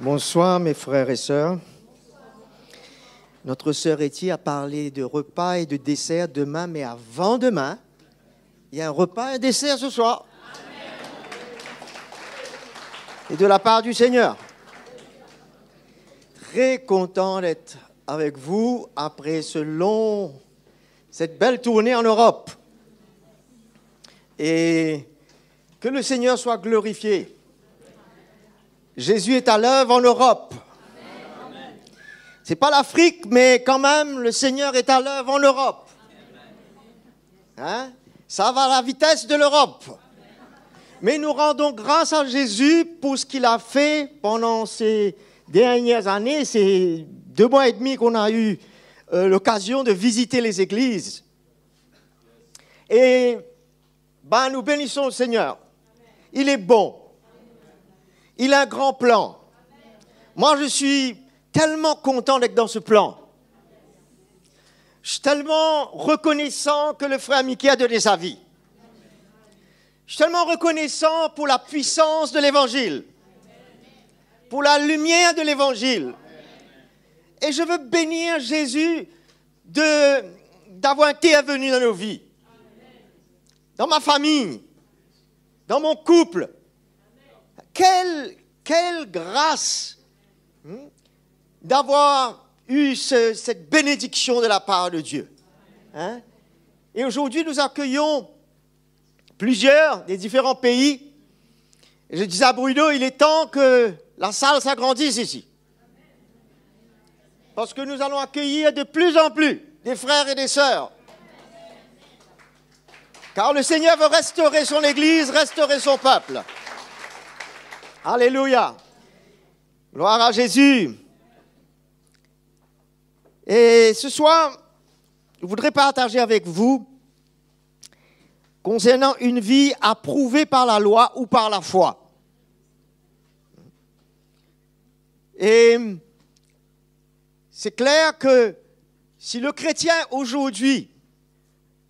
Bonsoir mes frères et sœurs. Notre sœur Etty a parlé de repas et de dessert demain, mais avant demain, il y a un repas et un dessert ce soir. Et de la part du Seigneur. Très content d'être avec vous après cette belle tournée en Europe. Et que le Seigneur soit glorifié. Jésus est à l'œuvre en Europe. C'est pas l'Afrique, mais quand même, le Seigneur est à l'œuvre en Europe. Hein? Ça va à la vitesse de l'Europe. Mais nous rendons grâce à Jésus pour ce qu'il a fait pendant ces dernières années, ces 2 mois et demi qu'on a eu l'occasion de visiter les églises. Et nous bénissons le Seigneur. Il est bon. Il a un grand plan. Moi, je suis tellement content d'être dans ce plan. Je suis tellement reconnaissant que le frère Mickey a donné sa vie. Je suis tellement reconnaissant pour la puissance de l'Évangile, pour la lumière de l'Évangile. Et je veux bénir Jésus d'avoir été venu dans nos vies, dans ma famille, dans mon couple. Quelle grâce d'avoir eu cette bénédiction de la part de Dieu. Hein? Et aujourd'hui, nous accueillons plusieurs des différents pays. Et je disais à Bruno, il est temps que la salle s'agrandisse ici. Parce que nous allons accueillir de plus en plus des frères et des sœurs. Car le Seigneur veut restaurer son Église, restaurer son peuple. Alléluia. Gloire à Jésus. Et ce soir, je voudrais partager avec vous concernant une vie approuvée par la loi ou par la foi. Et c'est clair que si le chrétien aujourd'hui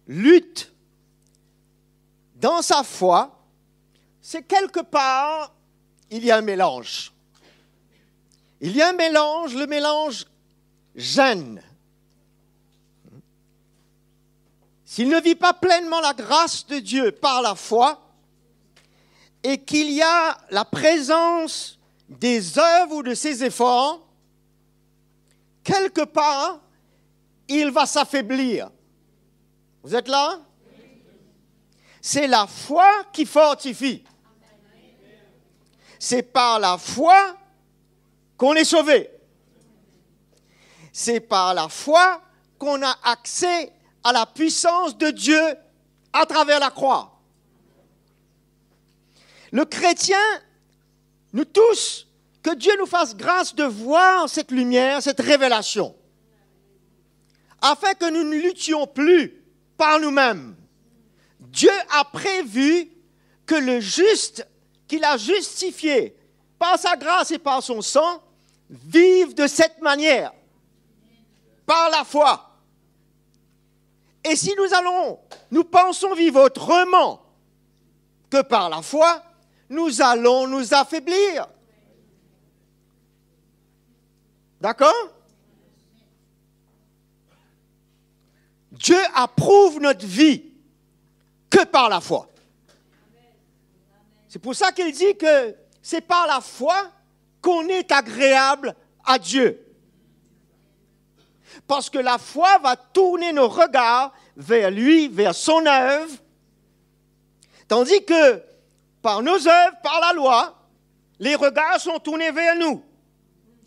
lutte dans sa foi, c'est quelque part, il y a un mélange. Il y a un mélange, le mélange gêne. S'il ne vit pas pleinement la grâce de Dieu par la foi et qu'il y a la présence des œuvres ou de ses efforts, quelque part, il va s'affaiblir. Vous êtes là? C'est la foi qui fortifie. C'est par la foi qu'on est sauvé. C'est par la foi qu'on a accès à la puissance de Dieu à travers la croix. Le chrétien, nous tous, que Dieu nous fasse grâce de voir cette lumière, cette révélation, afin que nous ne luttions plus par nous-mêmes. Dieu a prévu que le juste qu'il a justifié par sa grâce et par son sang vive de cette manière, par la foi. Et si nous pensons vivre autrement que par la foi, nous allons nous affaiblir. D'accord? Dieu approuve notre vie que par la foi. C'est pour ça qu'il dit que c'est par la foi qu'on est agréable à Dieu. Parce que la foi va tourner nos regards vers lui, vers son œuvre, tandis que par nos œuvres, par la loi, les regards sont tournés vers nous.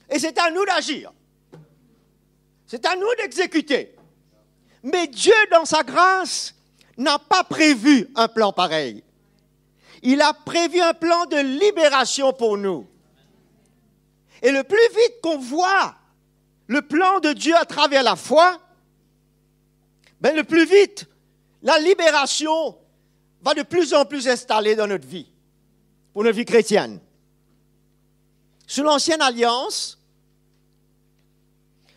Et c'est à nous d'agir. C'est à nous d'exécuter. Mais Dieu, dans sa grâce, n'a pas prévu un plan pareil. Il a prévu un plan de libération pour nous. Et le plus vite qu'on voit le plan de Dieu à travers la foi, le plus vite, la libération va de plus en plus s'installer dans notre vie, pour notre vie chrétienne. Sous l'Ancienne Alliance,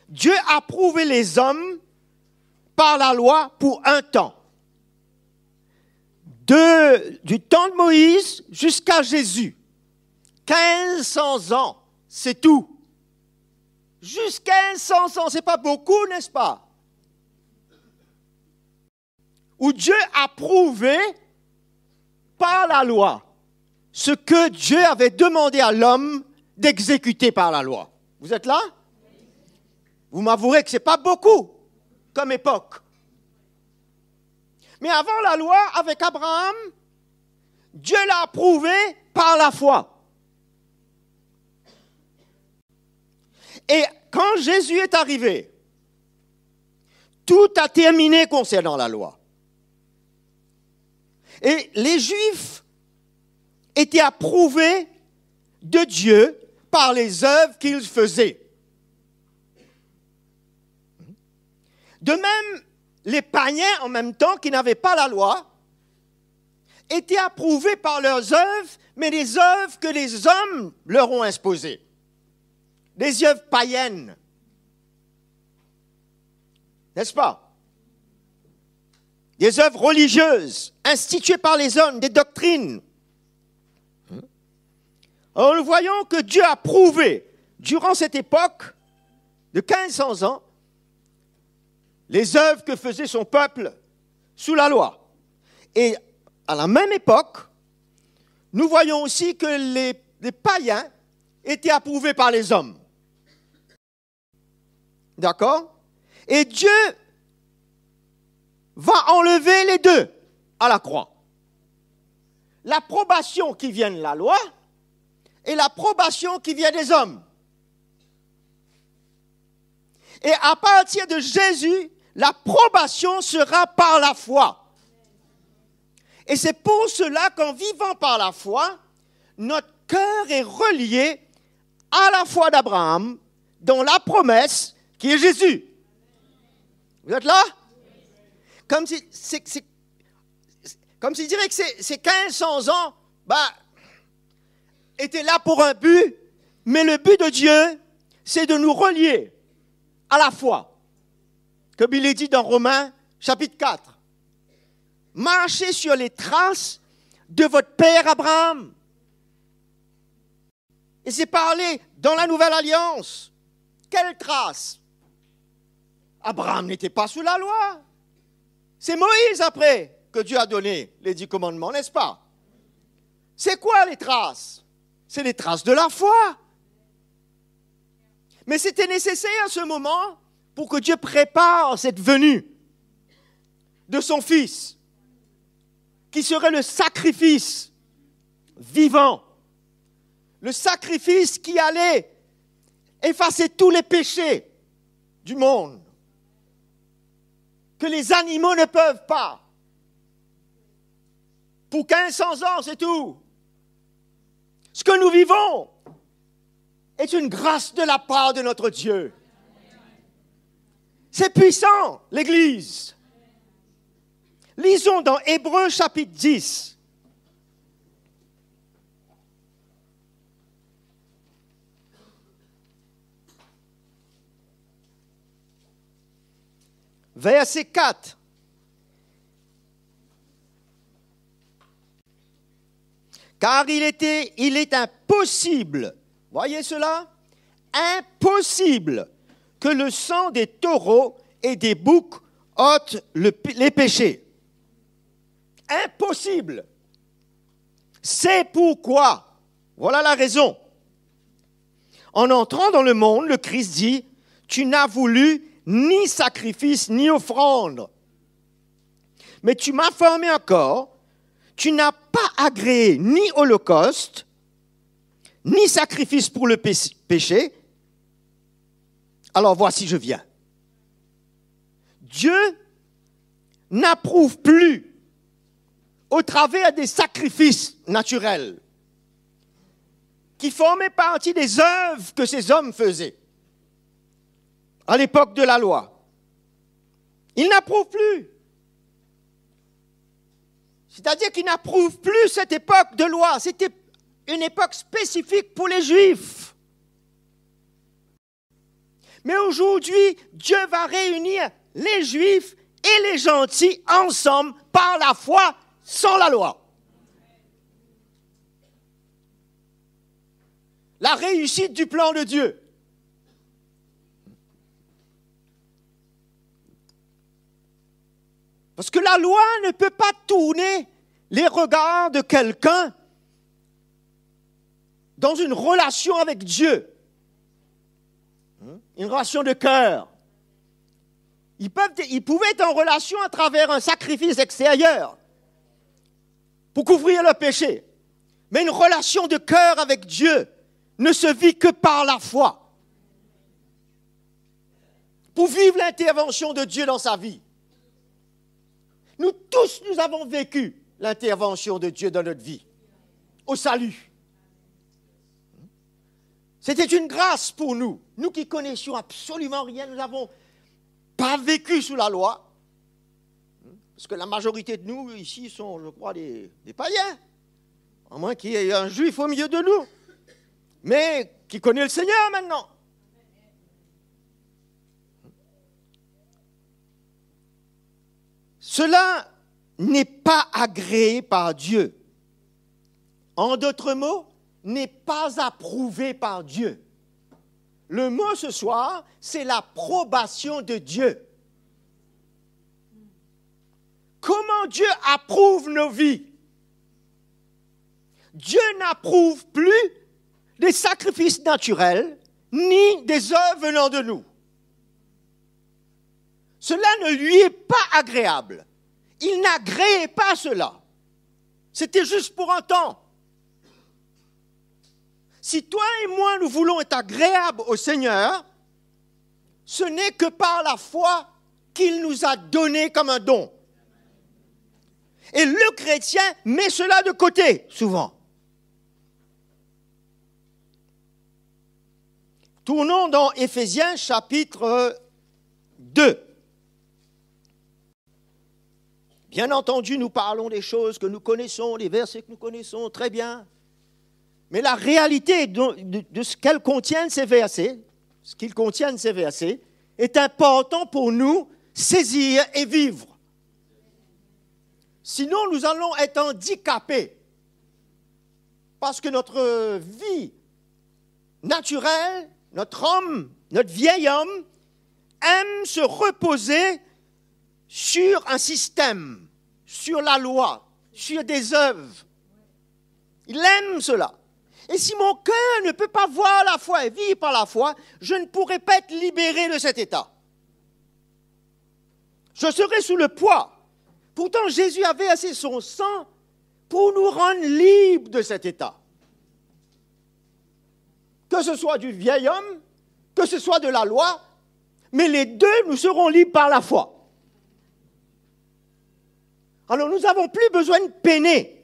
Dieu a approuvé les hommes par la loi pour un temps. Du temps de Moïse jusqu'à Jésus, 1500 ans c'est tout. Jusqu'à 1500 ans, c'est pas beaucoup, n'est-ce pas? Où Dieu a prouvé par la loi ce que Dieu avait demandé à l'homme d'exécuter par la loi. Vous êtes là? Vous m'avouerez que ce n'est pas beaucoup comme époque. Mais avant la loi, avec Abraham, Dieu l'a prouvé par la foi. Et quand Jésus est arrivé, tout a terminé concernant la loi. Et les Juifs étaient approuvés de Dieu par les œuvres qu'ils faisaient. De même, les païens, en même temps, qui n'avaient pas la loi, étaient approuvés par leurs œuvres, mais les œuvres que les hommes leur ont imposées. Des œuvres païennes. N'est-ce pas? Des œuvres religieuses, instituées par les hommes, des doctrines. Alors nous voyons que Dieu a prouvé, durant cette époque de 1500 ans, les œuvres que faisait son peuple sous la loi. Et à la même époque, nous voyons aussi que les païens étaient approuvés par les hommes. D'accord? Et Dieu va enlever les deux à la croix. L'approbation qui vient de la loi et l'approbation qui vient des hommes. Et à partir de Jésus, l'approbation sera par la foi. Et c'est pour cela qu'en vivant par la foi, notre cœur est relié à la foi d'Abraham dans la promesse qui est Jésus. Vous êtes là? Comme si dirait que ces 1500 ans étaient là pour un but, mais le but de Dieu, c'est de nous relier à la foi. Comme il est dit dans Romains, chapitre 4. Marchez sur les traces de votre père Abraham. Et c'est parlé dans la Nouvelle Alliance. Quelles traces? Abraham n'était pas sous la loi. C'est Moïse après que Dieu a donné les 10 commandements, n'est-ce pas? C'est quoi les traces? C'est les traces de la foi. Mais c'était nécessaire à ce moment pour que Dieu prépare cette venue de son Fils, qui serait le sacrifice vivant, le sacrifice qui allait effacer tous les péchés du monde, que les animaux ne peuvent pas. Pour 1500 ans, c'est tout. Ce que nous vivons est une grâce de la part de notre Dieu. C'est puissant, l'Église. Lisons dans Hébreux chapitre 10. Verset 4. Car il est impossible, voyez cela? Impossible que le sang des taureaux et des boucs ôte les péchés. Impossible. C'est pourquoi, voilà la raison. En entrant dans le monde, le Christ dit, tu n'as voulu ni sacrifice ni offrande, mais tu m'as formé encore, tu n'as pas agréé ni holocauste, ni sacrifice pour le péché, alors voici je viens. Dieu n'approuve plus au travers des sacrifices naturels qui formaient partie des œuvres que ces hommes faisaient à l'époque de la loi. Il n'approuve plus. C'est-à-dire qu'il n'approuve plus cette époque de loi. C'était une époque spécifique pour les Juifs. Mais aujourd'hui, Dieu va réunir les Juifs et les gentils ensemble par la foi sans la loi. la réussite du plan de Dieu. Parce que la loi ne peut pas tourner les regards de quelqu'un dans une relation avec Dieu. Une relation de cœur. Ils pouvaient être en relation à travers un sacrifice extérieur pour couvrir le péché. Mais une relation de cœur avec Dieu ne se vit que par la foi. Pour vivre l'intervention de Dieu dans sa vie. Nous tous, nous avons vécu l'intervention de Dieu dans notre vie, au salut. C'était une grâce pour nous. Nous qui connaissions absolument rien, nous n'avons pas vécu sous la loi. Parce que la majorité de nous, ici, sont, je crois, des païens. À moins qu'il y ait un juif au milieu de nous. Mais qui connaît le Seigneur maintenant. Cela n'est pas agréé par Dieu. En d'autres mots, n'est pas approuvé par Dieu. Le mot ce soir, c'est l'approbation de Dieu. Comment Dieu approuve nos vies? Dieu n'approuve plus des sacrifices naturels, ni des œuvres venant de nous. Cela ne lui est pas agréable. Il n'agréait pas cela. C'était juste pour un temps. Si toi et moi, nous voulons être agréables au Seigneur, ce n'est que par la foi qu'il nous a donné comme un don. Et le chrétien met cela de côté, souvent. Tournons dans Éphésiens chapitre 2. Bien entendu, nous parlons des choses que nous connaissons, des versets que nous connaissons très bien. Mais la réalité de ce qu'ils contiennent ces versets, est important pour nous saisir et vivre. Sinon, nous allons être handicapés. Parce que notre vie naturelle, notre homme, notre vieil homme, aime se reposer sur un système, sur la loi, sur des œuvres. Il aime cela. Et si mon cœur ne peut pas voir la foi et vivre par la foi, je ne pourrai pas être libéré de cet état. Je serai sous le poids. Pourtant, Jésus a versé son sang pour nous rendre libres de cet état. Que ce soit du vieil homme, que ce soit de la loi, mais les deux, nous serons libres par la foi. Alors, nous n'avons plus besoin de peiner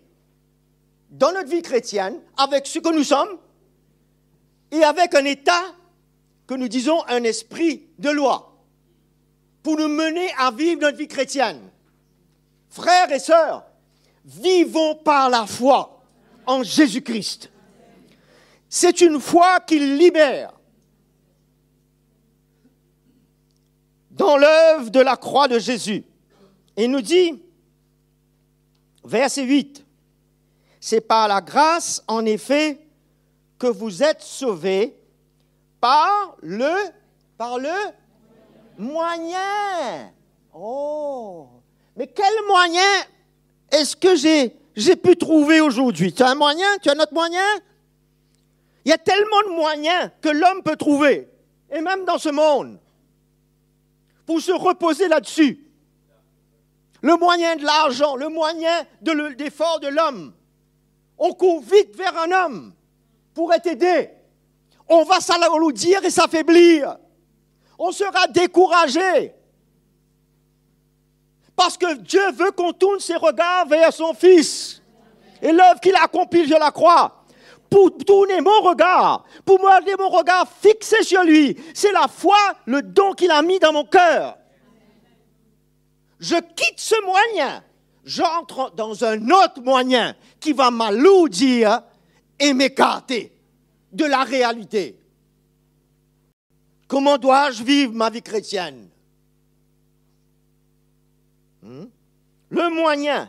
dans notre vie chrétienne avec ce que nous sommes et avec un état que nous disons un esprit de loi pour nous mener à vivre notre vie chrétienne. Frères et sœurs, vivons par la foi en Jésus-Christ. C'est une foi qui libère. Dans l'œuvre de la croix de Jésus. Il nous dit, verset 8, c'est par la grâce, en effet, que vous êtes sauvés par le moyen. Oh, mais quel moyen est-ce que j'ai pu trouver aujourd'hui? Tu as un moyen? Tu as notre moyen? Il y a tellement de moyens que l'homme peut trouver, et même dans ce monde, pour se reposer là-dessus. Le moyen de l'argent, le moyen de l'effort de l'homme. On court vite vers un homme pour être aidé. On va s'alourdir et s'affaiblir. On sera découragé. Parce que Dieu veut qu'on tourne ses regards vers son Fils. Et l'œuvre qu'il a accomplie sur la croix. Pour tourner mon regard, pour garder mon regard fixé sur lui. C'est la foi, le don qu'il a mis dans mon cœur. Je quitte ce moyen. J'entre dans un autre moyen qui va m'alourdir et m'écarter de la réalité. Comment dois-je vivre ma vie chrétienne? Le moyen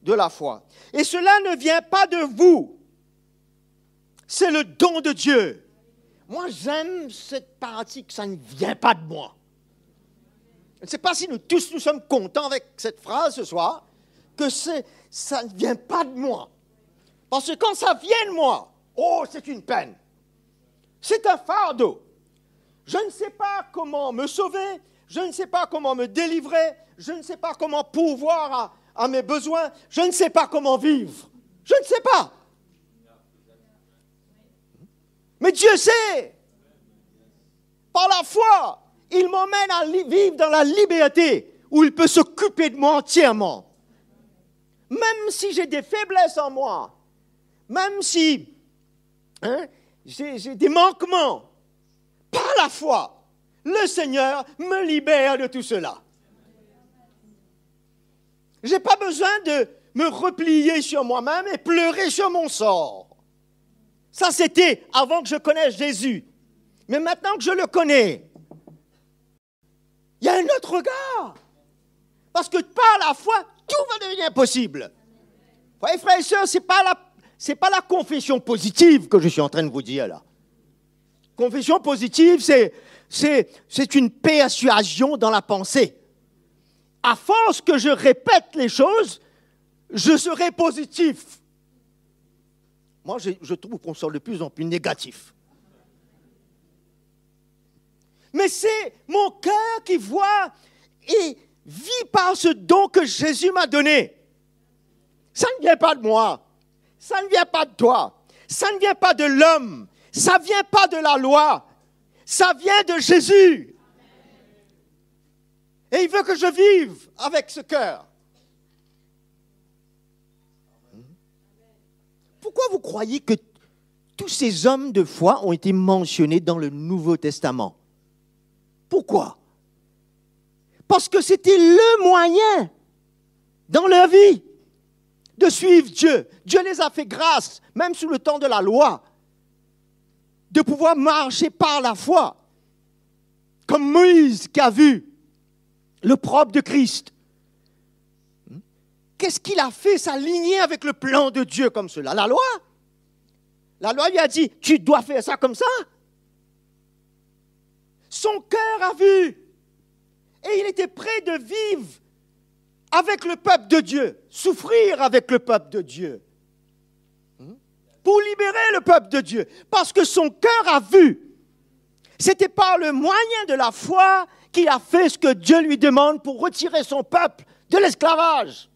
de la foi. Et cela ne vient pas de vous. C'est le don de Dieu. Moi, j'aime cette partie que ça ne vient pas de moi. Je ne sais pas si nous tous nous sommes contents avec cette phrase ce soir, que ça ne vient pas de moi. Parce que quand ça vient de moi, oh, c'est une peine. C'est un fardeau. Je ne sais pas comment me sauver, je ne sais pas comment me délivrer, je ne sais pas comment pourvoir à mes besoins, je ne sais pas comment vivre. Je ne sais pas. Mais Dieu sait. Par la foi, il m'emmène à vivre dans la liberté où il peut s'occuper de moi entièrement. Même si j'ai des faiblesses en moi, même si j'ai des manquements, par la foi, le Seigneur me libère de tout cela. Je n'ai pas besoin de me replier sur moi-même et pleurer sur mon sort. Ça, c'était avant que je connaisse Jésus. Mais maintenant que je le connais, il y a un autre regard. Parce que par la foi, tout va devenir possible. Vous voyez, frères et sœurs, ce n'est pas la confession positive que je suis en train de vous dire là. Confession positive, c'est une persuasion dans la pensée. À force que je répète les choses, je serai positif. Moi, je trouve qu'on sort de plus en plus négatif. Mais c'est mon cœur qui voit et vit par ce don que Jésus m'a donné. Ça ne vient pas de moi. Ça ne vient pas de toi. Ça ne vient pas de l'homme. Ça ne vient pas de la loi. Ça vient de Jésus. Et il veut que je vive avec ce cœur. Pourquoi vous croyez que tous ces hommes de foi ont été mentionnés dans le Nouveau Testament? Pourquoi? Parce que c'était le moyen dans leur vie de suivre Dieu. Dieu les a fait grâce, même sous le temps de la loi, de pouvoir marcher par la foi. Comme Moïse qui a vu le propre de Christ. Qu'est-ce qu'il a fait s'aligner avec le plan de Dieu comme cela? La loi. La loi lui a dit, tu dois faire ça comme ça. Son cœur a vu. Et il était prêt de vivre avec le peuple de Dieu, souffrir avec le peuple de Dieu, pour libérer le peuple de Dieu. Parce que son cœur a vu. C'était par le moyen de la foi qu'il a fait ce que Dieu lui demande pour retirer son peuple de l'esclavage.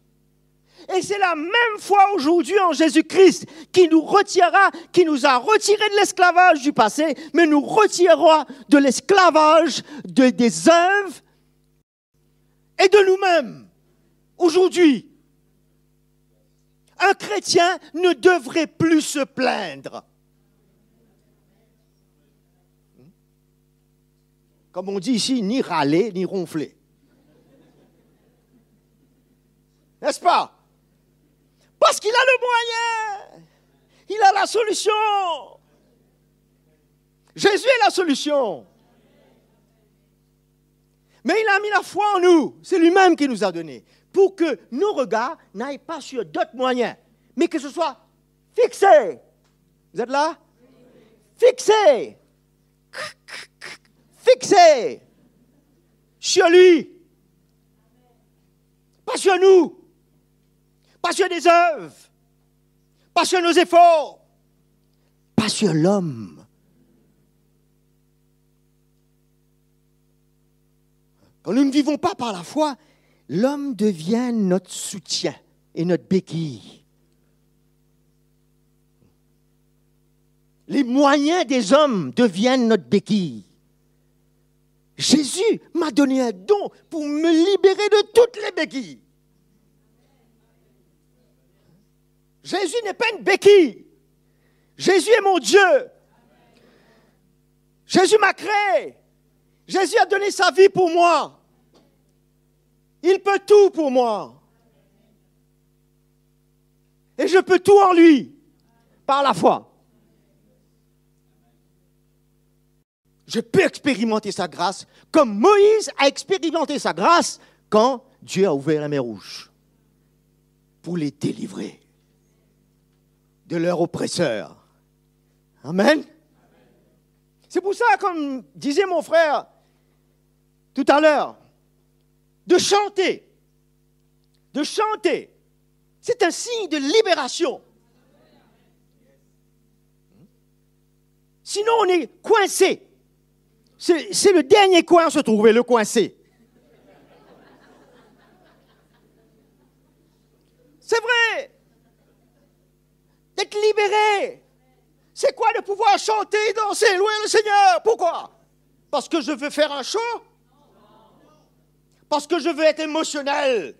Et c'est la même foi aujourd'hui en Jésus-Christ qui nous retirera, qui nous a retirés de l'esclavage du passé, mais nous retirera de l'esclavage des œuvres et de nous-mêmes. Aujourd'hui, un chrétien ne devrait plus se plaindre. Comme on dit ici, ni râler, ni ronfler. N'est-ce pas? Parce qu'il a le moyen. Il a la solution. Jésus est la solution. Mais il a mis la foi en nous. C'est lui-même qui nous a donné. Pour que nos regards n'aillent pas sur d'autres moyens, mais que ce soit fixé. Vous êtes là? Fixé. Fixé. Sur lui. Pas sur nous. Pas sur des œuvres. Pas sur nos efforts. Pas sur l'homme. Quand nous ne vivons pas par la foi, l'homme devient notre soutien et notre béquille. Les moyens des hommes deviennent notre béquille. Jésus m'a donné un don pour me libérer de toutes les béquilles. Jésus n'est pas une béquille. Jésus est mon Dieu. Jésus m'a créé. Jésus a donné sa vie pour moi. Il peut tout pour moi. Et je peux tout en lui, par la foi. Je peux expérimenter sa grâce comme Moïse a expérimenté sa grâce quand Dieu a ouvert la mer Rouge pour les délivrer de leurs oppresseurs. Amen. C'est pour ça, comme disait mon frère tout à l'heure, de chanter, c'est un signe de libération. Sinon, on est coincé. C'est le dernier coin où se trouvait, le coincé. C'est vrai. D'être libéré. C'est quoi de pouvoir chanter, danser, louer le Seigneur? Pourquoi? Parce que je veux faire un show? Parce que je veux être émotionnel?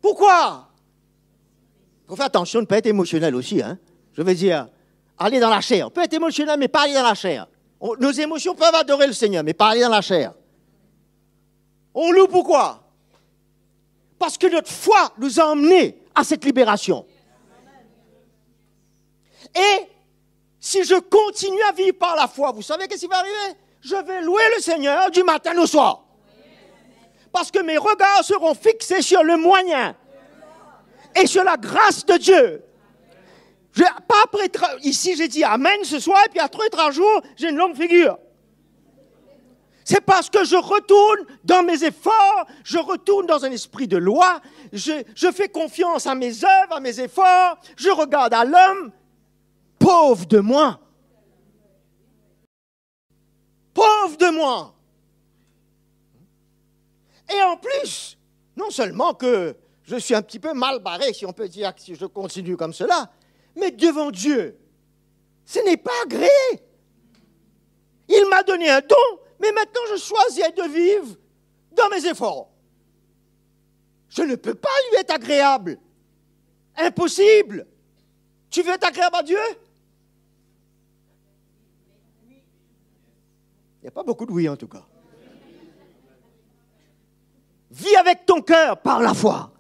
Pourquoi? Il faut faire attention de ne pas être émotionnel aussi. Hein? Je veux dire, aller dans la chair. On peut être émotionnel, mais pas aller dans la chair. Nos émotions peuvent adorer le Seigneur, mais pas aller dans la chair. On loue pourquoi? Parce que notre foi nous a emmenés à cette libération. Et si je continue à vivre par la foi, vous savez qu'est-ce qui va arriver? Je vais louer le Seigneur du matin au soir. Parce que mes regards seront fixés sur le moyen et sur la grâce de Dieu. Ici, j'ai dit Amen ce soir, et puis après 3 jours, j'ai une longue figure. C'est parce que je retourne dans mes efforts, je retourne dans un esprit de loi, je fais confiance à mes œuvres, à mes efforts, je regarde à l'homme. Pauvre de moi. Pauvre de moi. Et en plus, non seulement que je suis un petit peu mal barré, si on peut dire, si je continue comme cela, mais devant Dieu, ce n'est pas agréé. Il m'a donné un don, mais maintenant je choisis de vivre dans mes efforts. Je ne peux pas lui être agréable. Impossible. Tu veux être agréable à Dieu? Il n'y a pas beaucoup de oui en tout cas. Vis avec ton cœur par la foi.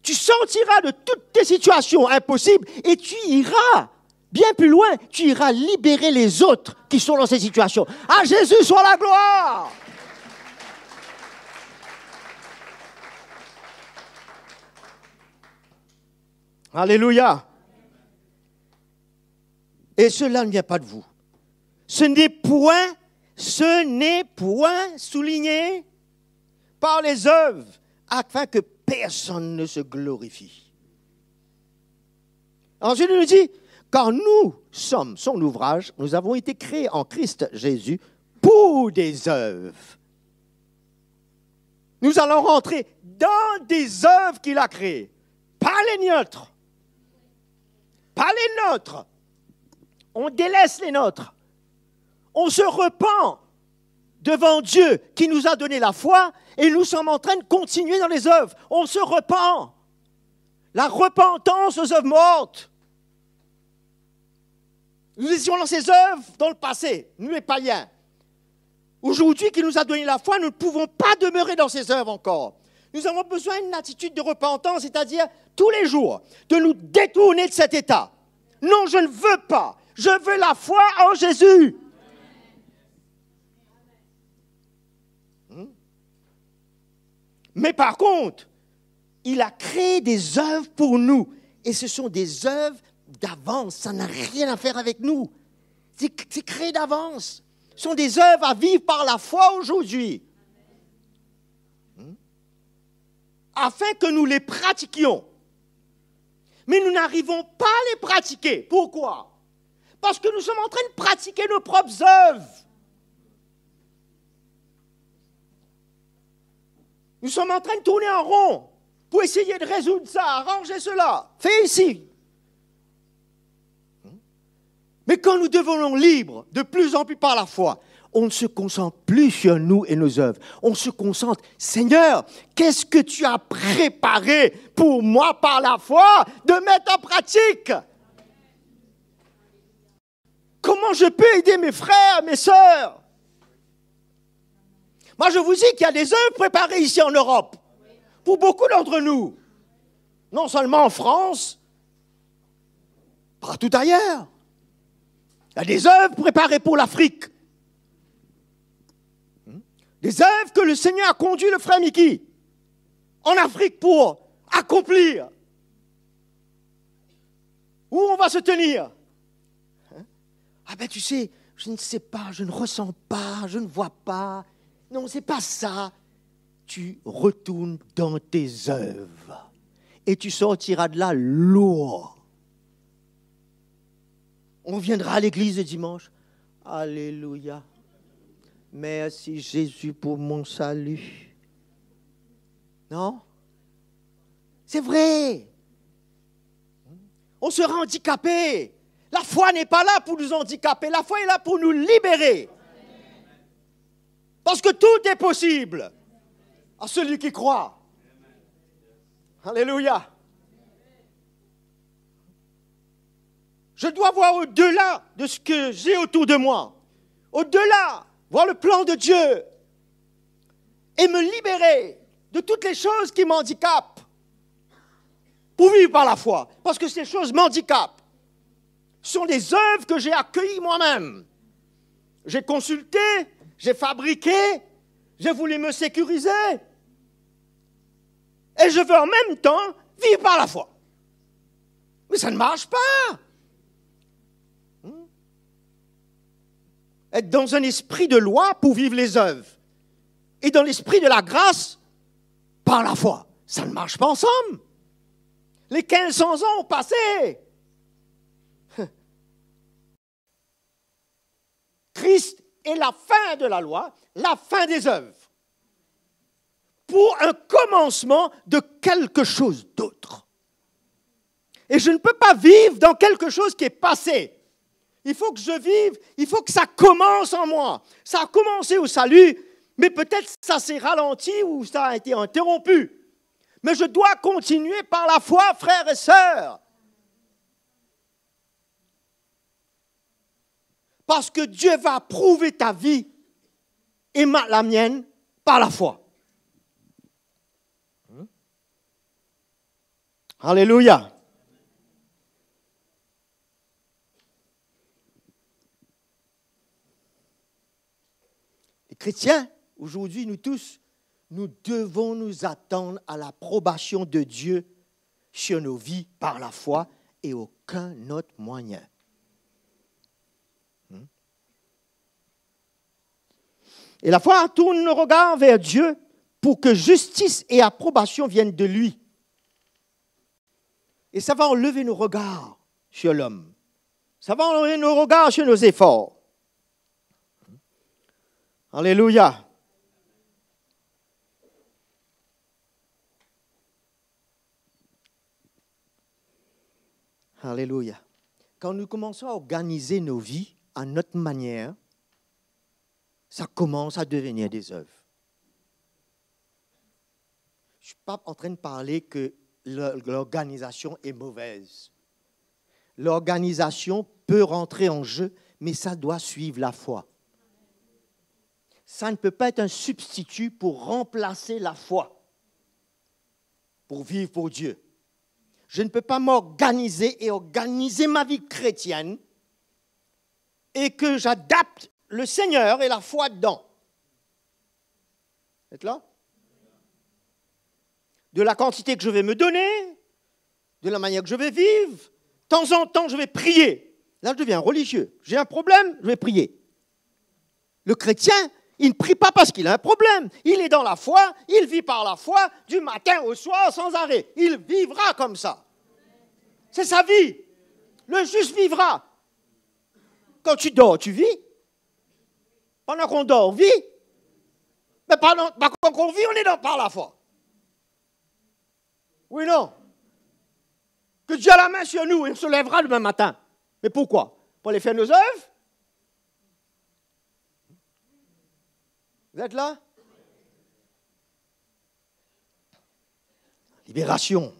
Tu sentiras de toutes tes situations impossibles et tu iras bien plus loin. Tu iras libérer les autres qui sont dans ces situations. À Jésus soit la gloire! Alléluia! Et cela ne vient pas de vous. Ce n'est point souligné par les œuvres afin que personne ne se glorifie. Ensuite, il nous dit, car nous sommes son ouvrage, nous avons été créés en Christ Jésus pour des œuvres. Nous allons rentrer dans des œuvres qu'il a créées, pas les nôtres. Pas les nôtres. On délaisse les nôtres. On se repent devant Dieu qui nous a donné la foi et nous sommes en train de continuer dans les œuvres. On se repent. La repentance aux œuvres mortes. Nous étions dans ces œuvres dans le passé, nous les païens. Aujourd'hui, qui nous a donné la foi, nous ne pouvons pas demeurer dans ces œuvres encore. Nous avons besoin d'une attitude de repentance, c'est-à-dire tous les jours, de nous détourner de cet état. Non, je ne veux pas. Je veux la foi en Jésus. Mais par contre, il a créé des œuvres pour nous. Et ce sont des œuvres d'avance. Ça n'a rien à faire avec nous. C'est créé d'avance. Ce sont des œuvres à vivre par la foi aujourd'hui. Afin que nous les pratiquions. Mais nous n'arrivons pas à les pratiquer. Pourquoi? Parce que nous sommes en train de pratiquer nos propres œuvres. Nous sommes en train de tourner en rond pour essayer de résoudre ça, arranger cela. Fais ici. Mais quand nous devenons libres, de plus en plus par la foi, on ne se concentre plus sur nous et nos œuvres. On se concentre, Seigneur, qu'est-ce que tu as préparé pour moi par la foi de mettre en pratique? Comment je peux aider mes frères, mes sœurs? Moi, je vous dis qu'il y a des œuvres préparées ici en Europe, pour beaucoup d'entre nous. Non seulement en France, partout ailleurs. Il y a des œuvres préparées pour l'Afrique. Des œuvres que le Seigneur a conduit le frère Mickey en Afrique pour accomplir. Où on va se tenir? Ah ben tu sais, je ne sais pas, je ne ressens pas, je ne vois pas. Non, c'est pas ça. Tu retournes dans tes œuvres et tu sortiras de là lourd. On viendra à l'église le dimanche. Alléluia. Merci Jésus pour mon salut. Non? C'est vrai. On sera handicapé. La foi n'est pas là pour nous handicaper. La foi est là pour nous libérer. Parce que tout est possible à celui qui croit. Alléluia. Je dois voir au-delà de ce que j'ai autour de moi. Au-delà, voir le plan de Dieu. Et me libérer de toutes les choses qui m'handicapent. Pour vivre par la foi. Parce que ces choses m'handicapent. Ce sont des œuvres que j'ai accueillies moi-même. J'ai consulté, j'ai fabriqué, j'ai voulu me sécuriser. Et je veux en même temps vivre par la foi. Mais ça ne marche pas. Être dans un esprit de loi pour vivre les œuvres. Et dans l'esprit de la grâce, par la foi. Ça ne marche pas ensemble. Les 1500 ans ont passé. Christ est la fin de la loi, la fin des œuvres. Pour un commencement de quelque chose d'autre. Et je ne peux pas vivre dans quelque chose qui est passé. Il faut que je vive, il faut que ça commence en moi. Ça a commencé au salut, mais peut-être ça s'est ralenti ou ça a été interrompu. Mais je dois continuer par la foi, frères et sœurs. Parce que Dieu va prouver ta vie et la mienne par la foi. Alléluia. Les chrétiens, aujourd'hui, nous tous, nous devons nous attendre à l'approbation de Dieu sur nos vies par la foi et aucun autre moyen. Et la foi tourne le regard vers Dieu pour que justice et approbation viennent de lui. Et ça va enlever nos regards sur l'homme. Ça va enlever nos regards sur nos efforts. Alléluia. Alléluia. Quand nous commençons à organiser nos vies à notre manière, ça commence à devenir des œuvres. Je ne suis pas en train de parler que l'organisation est mauvaise. L'organisation peut rentrer en jeu, mais ça doit suivre la foi. Ça ne peut pas être un substitut pour remplacer la foi, pour vivre pour Dieu. Je ne peux pas m'organiser et organiser ma vie chrétienne et que j'adapte le Seigneur et la foi dedans. Vous êtes là? De la quantité que je vais me donner, de la manière que je vais vivre. De temps en temps, je vais prier. Là, je deviens religieux. J'ai un problème, je vais prier. Le chrétien, il ne prie pas parce qu'il a un problème. Il est dans la foi, il vit par la foi, du matin au soir, sans arrêt. Il vivra comme ça. C'est sa vie. Le juste vivra. Quand tu dors, tu vis. Pendant qu'on dort, on vit. Mais pendant qu'on vit, on est par la foi. Oui, non. Que Dieu a la main sur nous et on se lèvera demain matin. Mais pourquoi? Pour aller faire nos œuvres? Vous êtes là? Libération.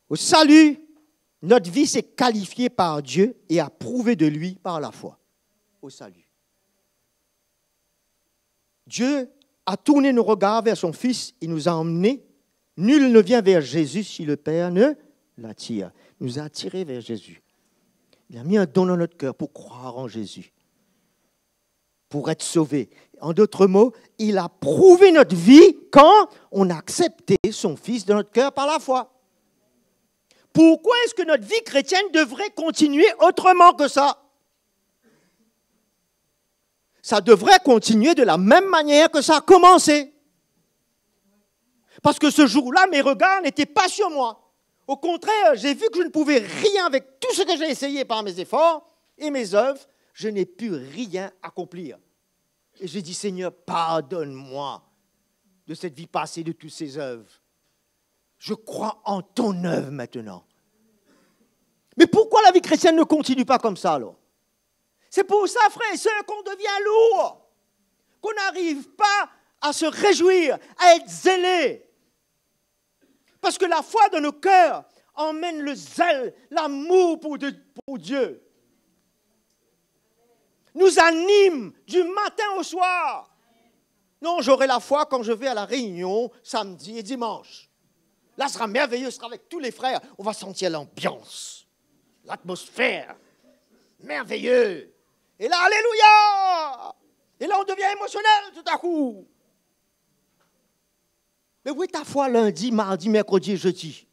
Au salut, notre vie s'est qualifiée par Dieu et approuvée de lui par la foi. Au salut. Dieu a tourné nos regards vers son Fils, il nous a emmenés. Nul ne vient vers Jésus si le Père ne l'attire. Il nous a attirés vers Jésus. Il a mis un don dans notre cœur pour croire en Jésus, pour être sauvé. En d'autres mots, il a prouvé notre vie quand on a accepté son Fils dans notre cœur par la foi. Pourquoi est-ce que notre vie chrétienne devrait continuer autrement que ça? Ça devrait continuer de la même manière que ça a commencé. Parce que ce jour-là, mes regards n'étaient pas sur moi. Au contraire, j'ai vu que je ne pouvais rien avec tout ce que j'ai essayé par mes efforts et mes œuvres. Je n'ai pu rien accomplir. Et j'ai dit, Seigneur, pardonne-moi de cette vie passée, de toutes ces œuvres. Je crois en ton œuvre maintenant. Mais pourquoi la vie chrétienne ne continue pas comme ça alors? C'est pour ça, frères et sœurs, qu'on devient lourd, qu'on n'arrive pas à se réjouir, à être zélé. Parce que la foi de nos cœurs emmène le zèle, l'amour pour Dieu. Nous anime du matin au soir. Non, j'aurai la foi quand je vais à la réunion samedi et dimanche. Là, ce sera merveilleux, ce sera avec tous les frères. On va sentir l'ambiance, l'atmosphère. Merveilleux. Et là, alléluia! Et là, on devient émotionnel tout à coup. Mais où est ta foi lundi, mardi, mercredi et jeudi?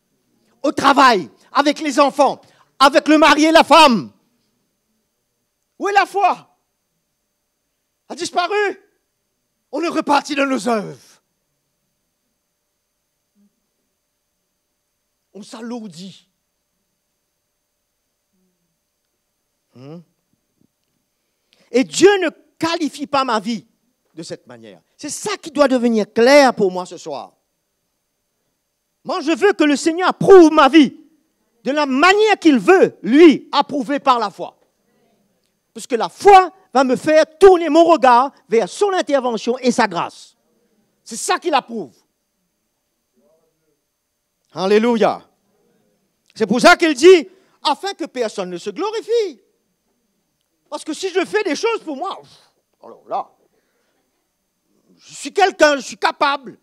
Au travail, avec les enfants, avec le mari et la femme. Où est la foi? A disparu? On est reparti dans nos œuvres. On s'alourdit. Et Dieu ne qualifie pas ma vie de cette manière. C'est ça qui doit devenir clair pour moi ce soir. Moi, je veux que le Seigneur approuve ma vie de la manière qu'il veut, lui, approuver par la foi. Parce que la foi va me faire tourner mon regard vers son intervention et sa grâce. C'est ça qu'il approuve. Alléluia. C'est pour ça qu'il dit, afin que personne ne se glorifie. Parce que si je fais des choses pour moi, alors là, je suis quelqu'un, je suis capable.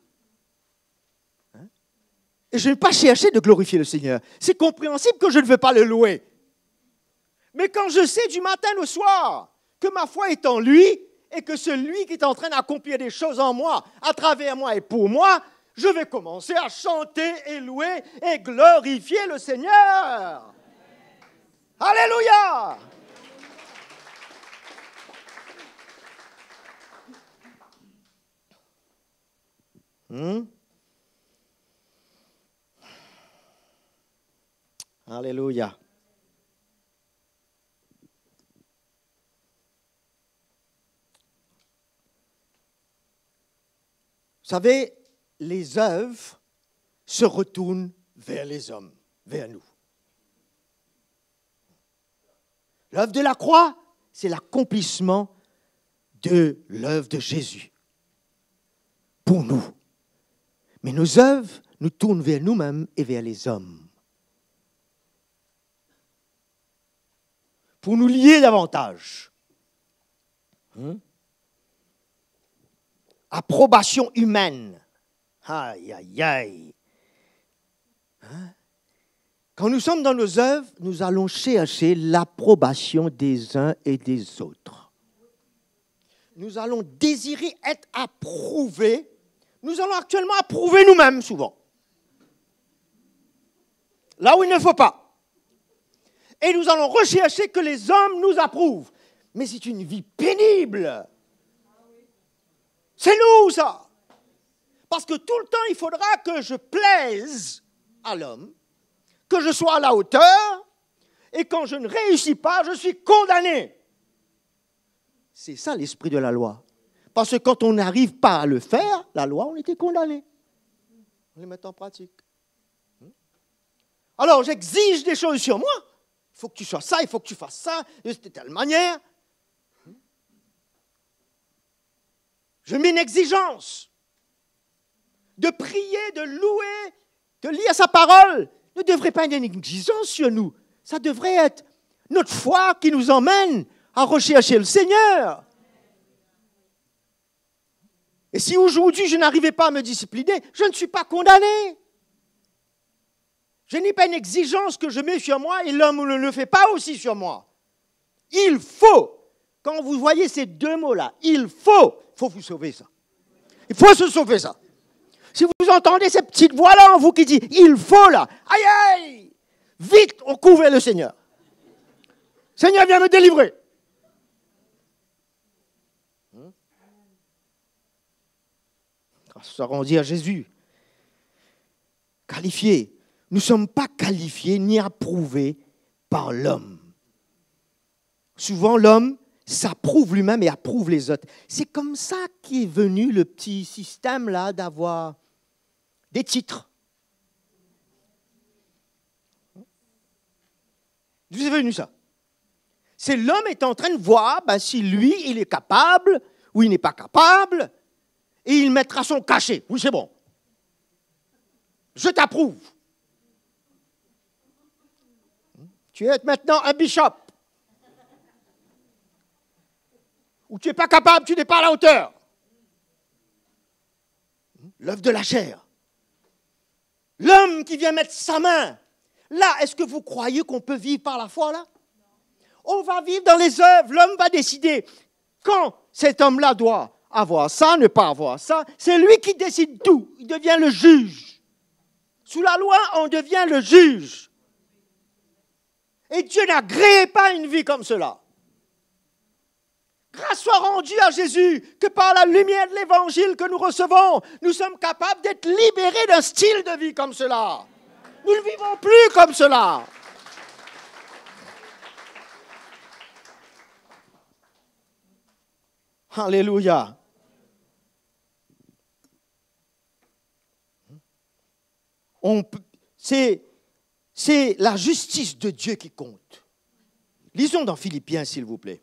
Et je ne vais pas chercher de glorifier le Seigneur. C'est compréhensible que je ne veux pas le louer. Mais quand je sais du matin au soir que ma foi est en lui et que celui qui est en train d'accomplir des choses en moi, à travers moi et pour moi, je vais commencer à chanter et louer et glorifier le Seigneur. Alléluia! Alléluia. Vous savez, les œuvres se retournent vers les hommes, vers nous. L'œuvre de la croix, c'est l'accomplissement de l'œuvre de Jésus pour nous. Mais nos œuvres nous tournent vers nous-mêmes et vers les hommes. Pour nous lier davantage. Approbation humaine. Aïe, aïe, aïe. Quand nous sommes dans nos œuvres, nous allons chercher l'approbation des uns et des autres. Nous allons désirer être approuvés. Nous allons actuellement approuver nous-mêmes souvent. Là où il ne faut pas. Et nous allons rechercher que les hommes nous approuvent. Mais c'est une vie pénible. C'est nous, ça. Parce que tout le temps, il faudra que je plaise à l'homme, que je sois à la hauteur, et quand je ne réussis pas, je suis condamné. C'est ça l'esprit de la loi. Parce que quand on n'arrive pas à le faire, la loi, on était condamné. On les met en pratique. Alors, j'exige des choses sur moi. Il faut que tu sois ça, il faut que tu fasses ça, de telle manière. Je mets une exigence de prier, de louer, de lire sa parole. Ne devrait pas être une exigence sur nous. Ça devrait être notre foi qui nous emmène à rechercher le Seigneur. Et si aujourd'hui je n'arrivais pas à me discipliner, je ne suis pas condamné. Je n'ai pas une exigence que je mets sur moi et l'homme ne le fait pas aussi sur moi. Il faut, quand vous voyez ces deux mots-là, il faut vous sauver ça. Il faut se sauver ça. vous entendez ces petites voix-là en vous qui disent, il faut là, aïe aïe, vite, on court vers le Seigneur. Seigneur, viens me délivrer. Ça rendit à Jésus. Qualifiés. Nous ne sommes pas qualifiés ni approuvés par l'homme. Souvent, l'homme s'approuve lui-même et approuve les autres. C'est comme ça qu'est venu le petit système là d'avoir des titres. D'où est venu ça? C'est l'homme est en train de voir si lui, il est capable ou il n'est pas capable, et il mettra son cachet. Oui, c'est bon. Je t'approuve. Tu es maintenant un bishop. Ou tu n'es pas capable, tu n'es pas à la hauteur. L'œuvre de la chair. L'homme qui vient mettre sa main. Là, est-ce que vous croyez qu'on peut vivre par la foi, là? On va vivre dans les œuvres. L'homme va décider quand cet homme-là doit avoir ça, ne pas avoir ça. C'est lui qui décide tout. Il devient le juge. Sous la loi, on devient le juge. Et Dieu n'agréait pas une vie comme cela. Grâce soit rendue à Jésus, que par la lumière de l'évangile que nous recevons, nous sommes capables d'être libérés d'un style de vie comme cela. Nous ne vivons plus comme cela. Alléluia. C'est la justice de Dieu qui compte. Lisons dans Philippiens, s'il vous plaît.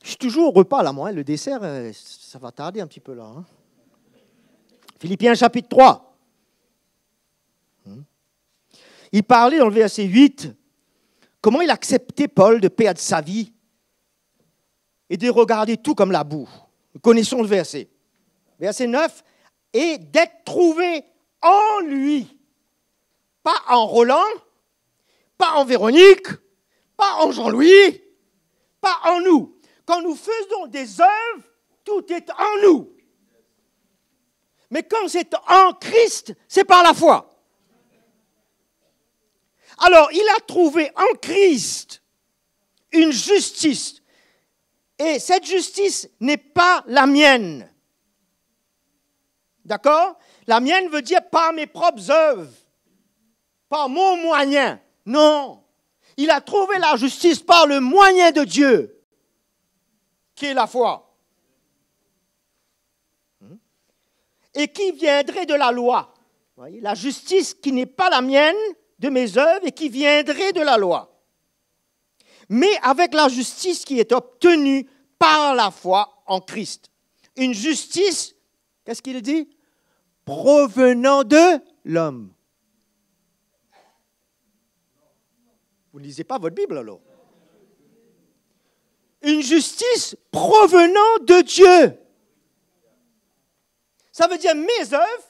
Je suis toujours au repas, là, moi. Le dessert, ça va tarder un petit peu, là. Hein. Philippiens, chapitre 3. Il parlait dans le verset 8, comment il acceptait Paul de perdre sa vie et de regarder tout comme la boue. Nous connaissons le verset. Verset 9, et d'être trouvé en lui. Pas en Roland, pas en Véronique, pas en Jean-Louis, pas en nous. Quand nous faisons des œuvres, tout est en nous. Mais quand c'est en Christ, c'est par la foi. Alors, il a trouvé en Christ une justice. Et cette justice n'est pas la mienne. D'accord? La mienne veut dire par mes propres œuvres, par mon moyen. Non. Il a trouvé la justice par le moyen de Dieu, qui est la foi. Et qui viendrait de la loi. Vous voyez, la justice qui n'est pas la mienne, de mes œuvres, et qui viendrait de la loi. Mais avec la justice qui est obtenue par la foi en Christ. Une justice, qu'est-ce qu'il dit? Provenant de l'homme. Vous ne lisez pas votre Bible alors? Une justice provenant de Dieu. Ça veut dire mes œuvres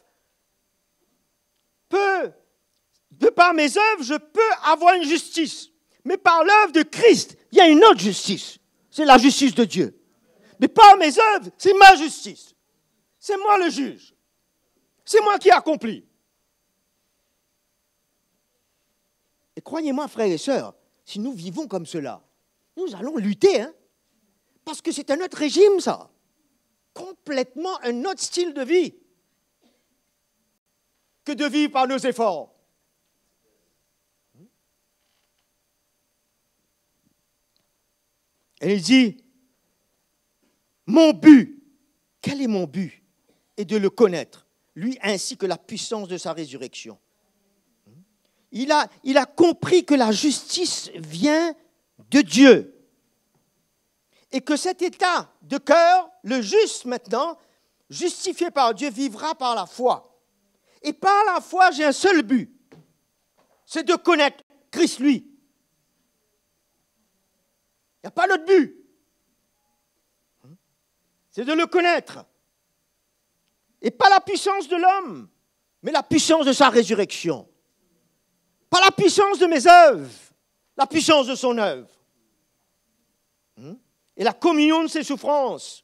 de par mes œuvres, je peux avoir une justice. Mais par l'œuvre de Christ, il y a une autre justice. C'est la justice de Dieu. Mais par mes œuvres, c'est ma justice. C'est moi le juge. C'est moi qui accomplis. Et croyez-moi, frères et sœurs, si nous vivons comme cela, nous allons lutter. Hein, parce que c'est un autre régime, ça. Complètement un autre style de vie que de vivre par nos efforts. Et il dit, mon but, quel est mon but? Et de le connaître, lui ainsi que la puissance de sa résurrection. Il a compris que la justice vient de Dieu. Et que cet état de cœur, le juste maintenant, justifié par Dieu, vivra par la foi. Et par la foi, j'ai un seul but, c'est de connaître Christ, lui. Il n'y a pas d'autre but. C'est de le connaître. Et pas la puissance de l'homme, mais la puissance de sa résurrection. Pas la puissance de mes œuvres, la puissance de son œuvre et la communion de ses souffrances.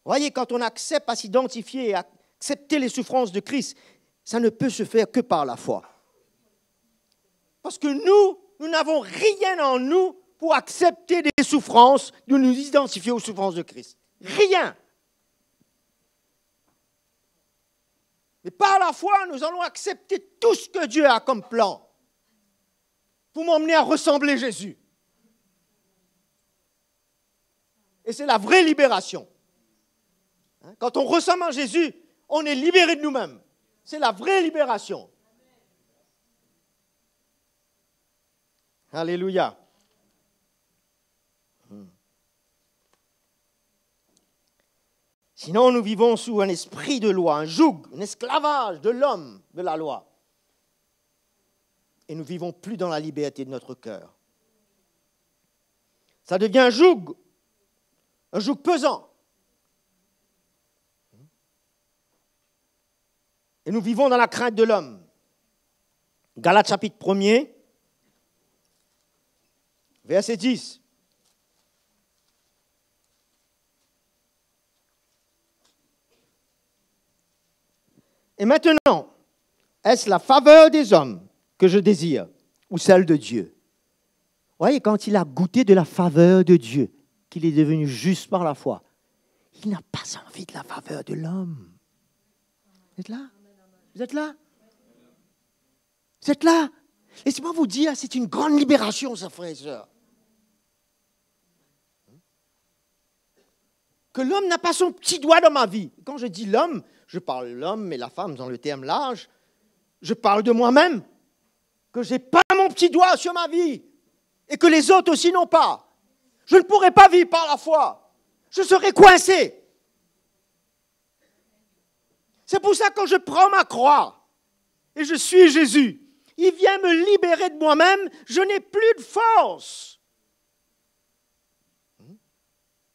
Vous voyez, quand on accepte à s'identifier et à accepter les souffrances de Christ, ça ne peut se faire que par la foi. Parce que nous n'avons rien en nous pour accepter des souffrances, de nous identifier aux souffrances de Christ. Rien. Mais par la foi, nous allons accepter tout ce que Dieu a comme plan pour m'emmener à ressembler à Jésus. Et c'est la vraie libération. Quand on ressemble à Jésus, on est libéré de nous-mêmes. C'est la vraie libération. Alléluia. Sinon, nous vivons sous un esprit de loi, un joug, un esclavage de l'homme de la loi. Et nous ne vivons plus dans la liberté de notre cœur. Ça devient un joug pesant. Et nous vivons dans la crainte de l'homme. Galates chapitre 1er, verset 10. Et maintenant, est-ce la faveur des hommes que je désire ou celle de Dieu? Vous voyez, quand il a goûté de la faveur de Dieu, qu'il est devenu juste par la foi, il n'a pas envie de la faveur de l'homme. Vous êtes là? Vous êtes là? Vous êtes là? Laissez-moi vous dire, c'est une grande libération, ça, frères et sœurs. Que l'homme n'a pas son petit doigt dans ma vie. Quand je dis l'homme, je parle l'homme et la femme dans le terme large. Je parle de moi-même. Que je n'ai pas mon petit doigt sur ma vie. Et que les autres aussi n'ont pas. Je ne pourrai pas vivre par la foi. Je serai coincé. C'est pour ça que quand je prends ma croix et je suis Jésus, il vient me libérer de moi-même. Je n'ai plus de force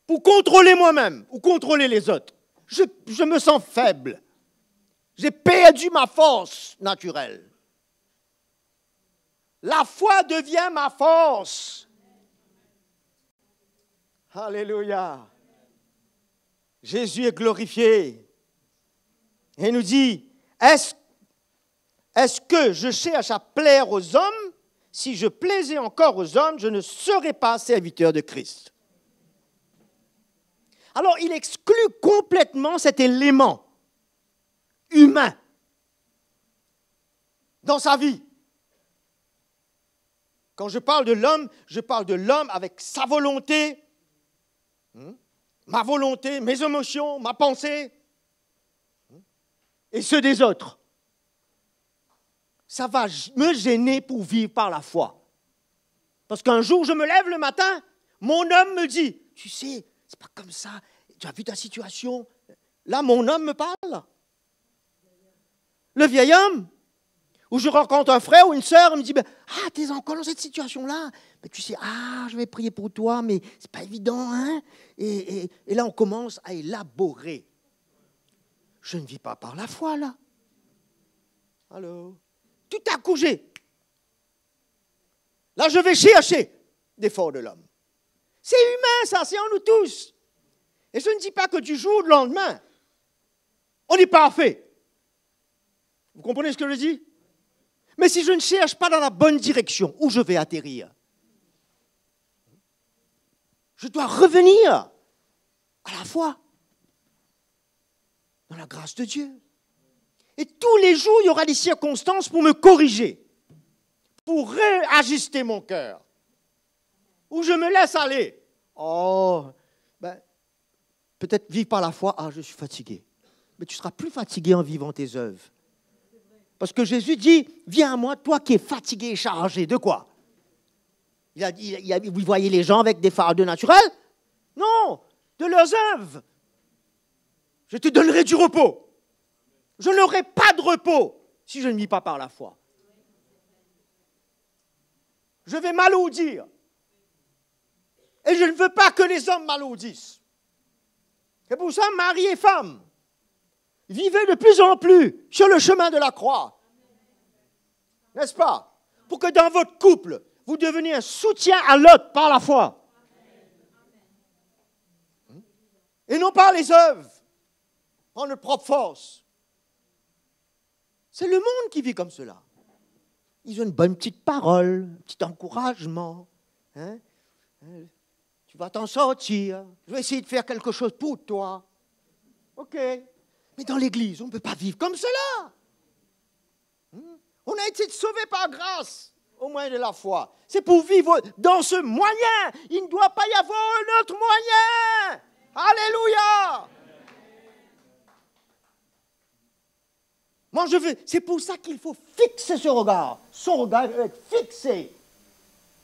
pour contrôler moi-même ou contrôler les autres. Je me sens faible. J'ai perdu ma force naturelle. La foi devient ma force. Alléluia. Jésus est glorifié. Et il nous dit, est-ce que je cherche à plaire aux hommes? Si je plaisais encore aux hommes, je ne serais pas serviteur de Christ. Alors, il exclut complètement cet élément humain dans sa vie. Quand je parle de l'homme avec sa volonté, ma volonté, mes émotions, ma pensée, et ceux des autres. Ça va me gêner pour vivre par la foi. Parce qu'un jour, je me lève le matin, mon homme me dit, tu sais, c'est pas comme ça, tu as vu ta situation. Là, mon homme me parle. Le vieil homme. Ou je rencontre un frère ou une sœur, il me dit, tu es encore dans cette situation-là. Mais tu sais, je vais prier pour toi, mais c'est pas évident, hein. Et là, on commence à élaborer. Je ne vis pas par la foi, là. Allô? Tout à coup, là, je vais chercher l'effort de l'homme. C'est humain, ça, c'est en nous tous. Et je ne dis pas que du jour au lendemain, on est parfait. Vous comprenez ce que je dis? Mais si je ne cherche pas dans la bonne direction, où je vais atterrir? Je dois revenir à la foi, dans la grâce de Dieu. Et tous les jours, il y aura des circonstances pour me corriger, pour réajuster mon cœur, où je me laisse aller. Peut-être vivre par la foi, je suis fatigué. Mais tu seras plus fatigué en vivant tes œuvres. Parce que Jésus dit, viens à moi, toi qui es fatigué et chargé. De quoi? Vous voyez les gens avec des fardeaux naturels? Non, de leurs œuvres. Je te donnerai du repos. Je n'aurai pas de repos si je ne vis pas par la foi. Je vais m'alourdir. Et je ne veux pas que les hommes m'alourdissent. C'est pour ça, mari et femme, vivez de plus en plus sur le chemin de la croix. N'est-ce pas? Pour que dans votre couple, Vous devenez un soutien à l'autre par la foi. Et non par les œuvres, par notre propre force. C'est le monde qui vit comme cela. Ils ont une bonne petite parole, un petit encouragement. Hein? Tu vas t'en sortir. Je vais essayer de faire quelque chose pour toi. OK. Mais dans l'Église, on ne peut pas vivre comme cela. On a été sauvés par grâce, au moyen de la foi. C'est pour vivre dans ce moyen. Il ne doit pas y avoir un autre moyen. Alléluia. Moi, je veux. C'est pour ça qu'il faut fixer ce regard. Son regard doit être fixé.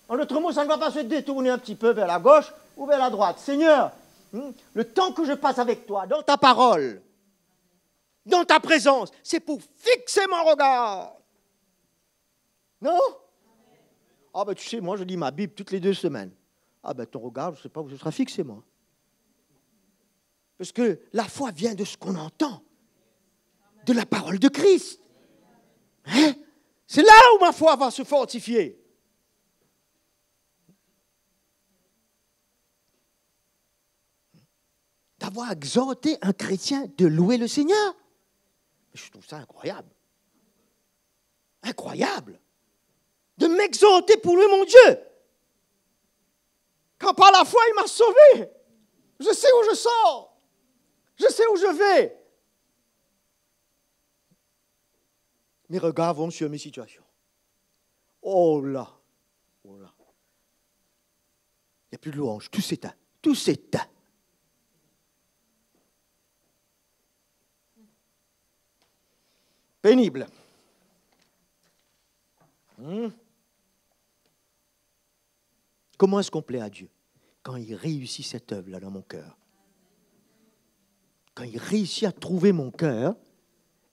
En d'autres mots, ça ne va pas se détourner un petit peu vers la gauche ou vers la droite. Seigneur, le temps que je passe avec toi, dans ta parole, dans ta présence, c'est pour fixer mon regard. Non? Ah ben tu sais, moi je lis ma Bible toutes les 2 semaines. Ah ben ton regard, je ne sais pas où ce sera fixé, moi. Parce que la foi vient de ce qu'on entend, de la parole de Christ. Hein? C'est là où ma foi va se fortifier. D'avoir exhorté un chrétien de louer le Seigneur. Je trouve ça incroyable. Incroyable. De m'exhorter pour lui, mon Dieu. Quand par la foi, il m'a sauvé. Je sais où je sors. Je sais où je vais. Mes regards vont sur mes situations. Oh là. Oh là. Il n'y a plus de louange. Tout s'éteint. Tout s'éteint. Pénible. Comment est-ce qu'on plaît à Dieu? Quand il réussit cette œuvre-là dans mon cœur. Quand il réussit à trouver mon cœur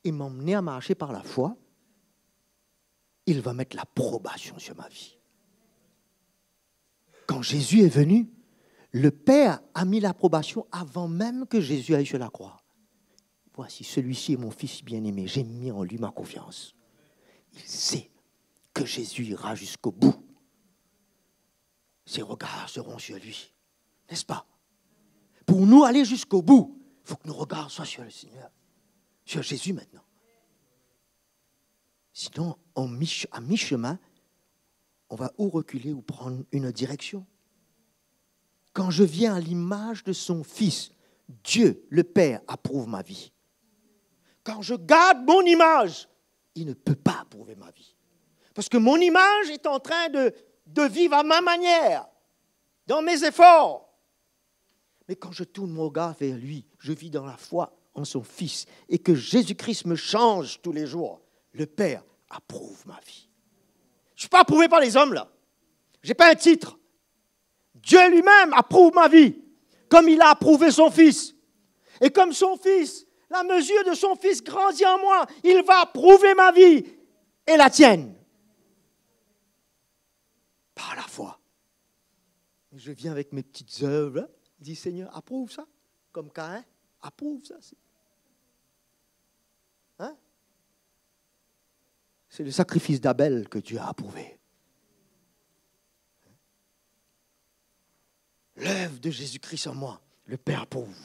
et m'emmener à marcher par la foi, il va mettre l'approbation sur ma vie. Quand Jésus est venu, le Père a mis l'approbation avant même que Jésus aille sur la croix. Voici, celui-ci est mon fils bien-aimé, j'ai mis en lui ma confiance. Il sait que Jésus ira jusqu'au bout. Ses regards seront sur lui, n'est-ce pas? Pour nous aller jusqu'au bout, il faut que nos regards soient sur le Seigneur, sur Jésus maintenant. Sinon, à mi-chemin, on va ou reculer ou prendre une direction. Quand je viens à l'image de son Fils, Dieu, le Père, approuve ma vie. Quand je garde mon image, il ne peut pas approuver ma vie. Parce que mon image est en train de vivre à ma manière, dans mes efforts. Mais quand je tourne mon regard vers lui, je vis dans la foi en son Fils et que Jésus-Christ me change tous les jours, le Père approuve ma vie. Je ne suis pas approuvé par les hommes, là. Je n'ai pas un titre. Dieu lui-même approuve ma vie, comme il a approuvé son Fils. Et comme son Fils, la mesure de son Fils grandit en moi, il va approuver ma vie et la tienne. Par la foi. Et je viens avec mes petites œuvres, je dis Seigneur, approuve ça, comme Caïn, approuve ça. Hein? C'est le sacrifice d'Abel que Dieu a approuvé. L'œuvre de Jésus-Christ en moi, le Père approuve.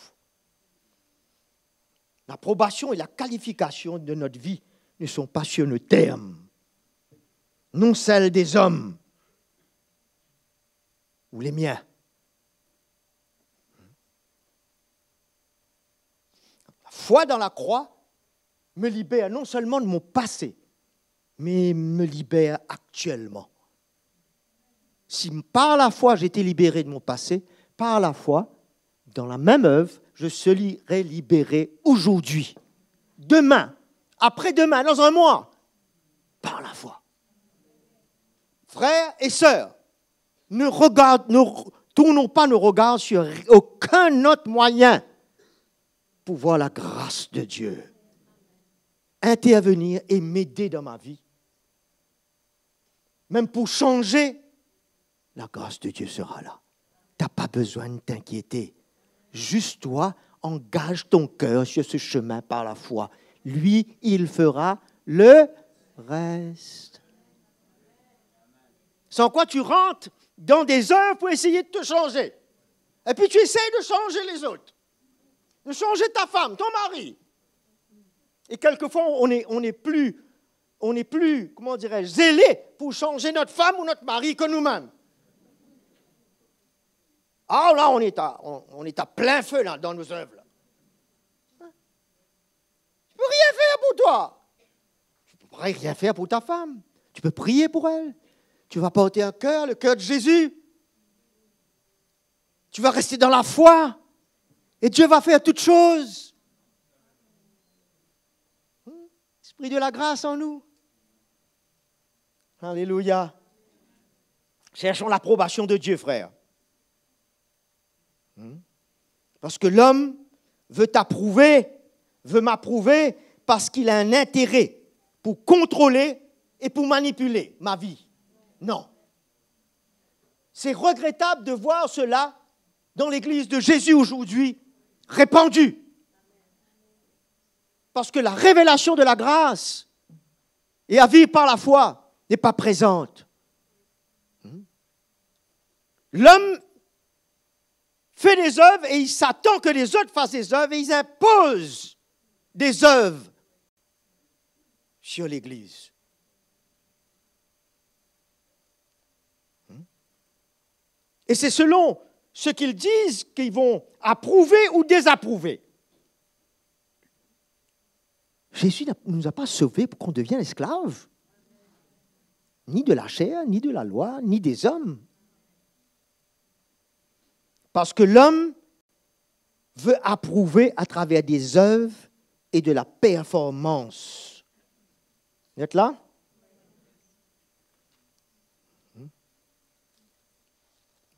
L'approbation et la qualification de notre vie ne sont pas sur le terme, non celles des hommes ou les miens. La foi dans la croix me libère non seulement de mon passé, mais me libère actuellement. Si par la foi j'ai été libéré de mon passé, par la foi, dans la même œuvre, je serai libéré aujourd'hui, demain, après-demain, dans un mois, par la foi. Frères et sœurs, ne tournons pas nos regards sur aucun autre moyen pour voir la grâce de Dieu intervenir et m'aider dans ma vie. Même pour changer, la grâce de Dieu sera là. Tu n'as pas besoin de t'inquiéter. Juste toi, engage ton cœur sur ce chemin par la foi. Lui, il fera le reste. Sans quoi tu rentres dans des œuvres pour essayer de te changer. Et puis tu essayes de changer les autres. De changer ta femme, ton mari. Et quelquefois, on est plus, comment dirais-je, zélé pour changer notre femme ou notre mari que nous-mêmes. Ah là, on est à plein feu là, dans nos œuvres. Là. Tu ne peux rien faire pour toi. Tu ne peux rien faire pour ta femme. Tu peux prier pour elle. Tu vas porter un cœur, le cœur de Jésus. Tu vas rester dans la foi. Et Dieu va faire toutes choses. Esprit de la grâce en nous. Alléluia. Cherchons l'approbation de Dieu, frère. Parce que l'homme veut t'approuver, veut m'approuver parce qu'il a un intérêt pour contrôler et pour manipuler ma vie. Non. C'est regrettable de voir cela dans l'Église de Jésus aujourd'hui, répandu. Parce que la révélation de la grâce et à vivre par la foi n'est pas présente. L'homme fait des œuvres et il s'attend que les autres fassent des œuvres et ils imposent des œuvres sur l'Église. Et c'est selon ce qu'ils disent qu'ils vont approuver ou désapprouver. Jésus ne nous a pas sauvés pour qu'on devienne esclaves, ni de la chair, ni de la loi, ni des hommes. Parce que l'homme veut approuver à travers des œuvres et de la performance. Vous êtes là?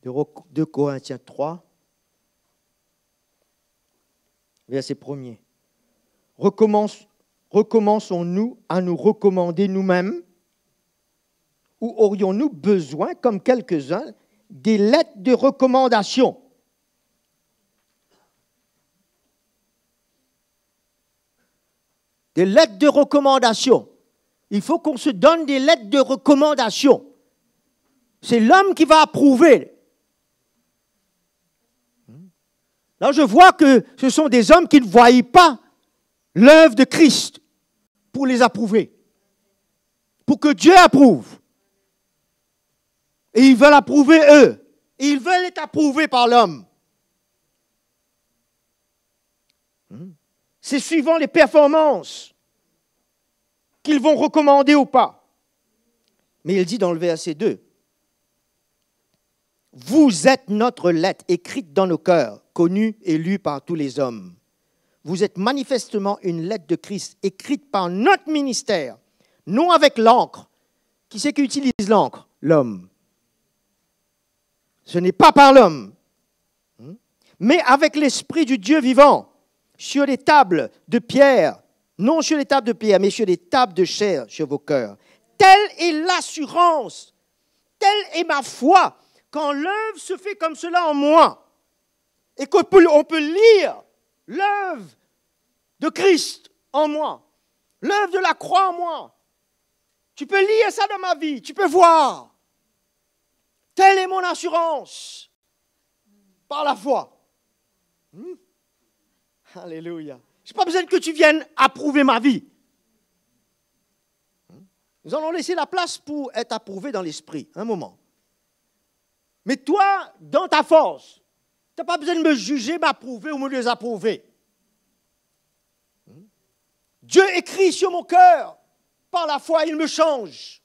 2 Corinthiens 3, verset 1er. Recommençons-nous à nous recommander nous-mêmes ou aurions-nous besoin, comme quelques-uns, des lettres de recommandation? Des lettres de recommandation. Il faut qu'on se donne des lettres de recommandation. C'est l'homme qui va approuver. Là, je vois que ce sont des hommes qui ne voient pas l'œuvre de Christ pour les approuver. Pour que Dieu approuve. Et ils veulent approuver eux. Et ils veulent être approuvés par l'homme. C'est suivant les performances qu'ils vont recommander ou pas. Mais il dit dans le verset 2, « Vous êtes notre lettre écrite dans nos cœurs, connue et lue par tous les hommes. Vous êtes manifestement une lettre de Christ écrite par notre ministère, non avec l'encre. » Qui c'est qui utilise l'encre? L'homme. Ce n'est pas par l'homme, mais avec l'Esprit du Dieu vivant, sur les tables de pierre, non sur les tables de pierre, mais sur les tables de chair, sur vos cœurs. Telle est l'assurance, telle est ma foi, quand l'œuvre se fait comme cela en moi, et qu'on peut lire l'œuvre de Christ en moi, l'œuvre de la croix en moi. Tu peux lire ça dans ma vie, tu peux voir. Telle est mon assurance, par la foi. Alléluia. Je n'ai pas besoin que tu viennes approuver ma vie. Nous allons laisser la place pour être approuvé dans l'esprit, un moment. Mais toi, dans ta force, tu n'as pas besoin de me juger, m'approuver ou me désapprouver. Dieu écrit sur mon cœur, par la foi, il me change.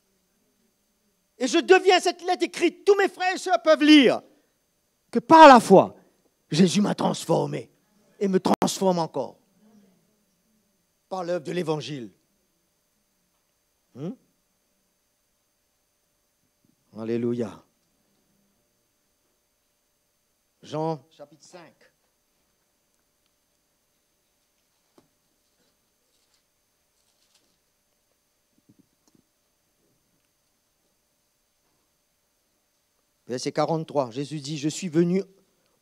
Et je deviens cette lettre écrite, tous mes frères et sœurs peuvent lire, que par la foi, Jésus m'a transformé et me transforme encore. Par l'œuvre de l'Évangile. Alléluia. Jean, chapitre 5. Verset 43, Jésus dit, « Je suis venu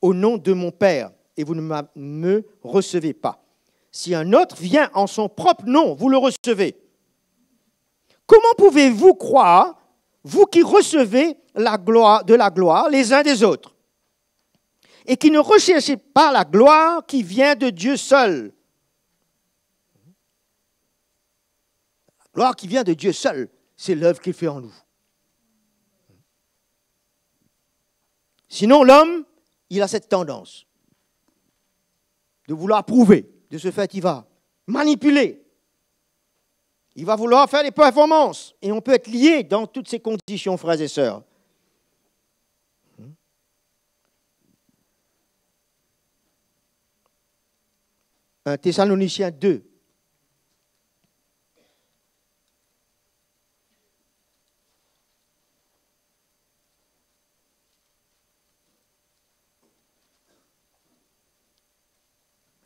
au nom de mon Père et vous ne me recevez pas. Si un autre vient en son propre nom, vous le recevez. Comment pouvez-vous croire, vous qui recevez la gloire, de la gloire les uns des autres, et qui ne recherchez pas la gloire qui vient de Dieu seul. La gloire qui vient de Dieu seul, c'est l'œuvre qu'il fait en nous. Sinon, l'homme, il a cette tendance de vouloir prouver. De ce fait, il va manipuler. Il va vouloir faire des performances. Et on peut être lié dans toutes ces conditions, frères et sœurs. 1 Thessaloniciens 2.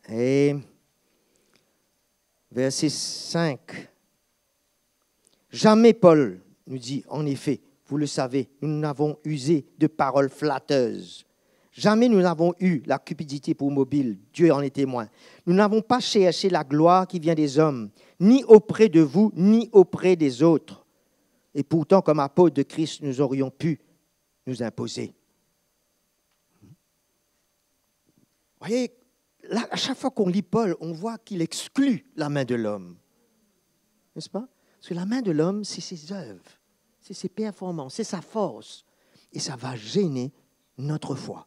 Et verset 5. Jamais Paul nous dit, en effet, vous le savez, nous n'avons usé de paroles flatteuses. Jamais nous n'avons eu la cupidité pour mobile, Dieu en est témoin. Nous n'avons pas cherché la gloire qui vient des hommes, ni auprès de vous, ni auprès des autres. Et pourtant, comme apôtres de Christ, nous aurions pu nous imposer. Vous voyez, là, à chaque fois qu'on lit Paul, on voit qu'il exclut la main de l'homme. N'est-ce pas? Parce que la main de l'homme, c'est ses œuvres, c'est ses performances, c'est sa force. Et ça va gêner notre foi.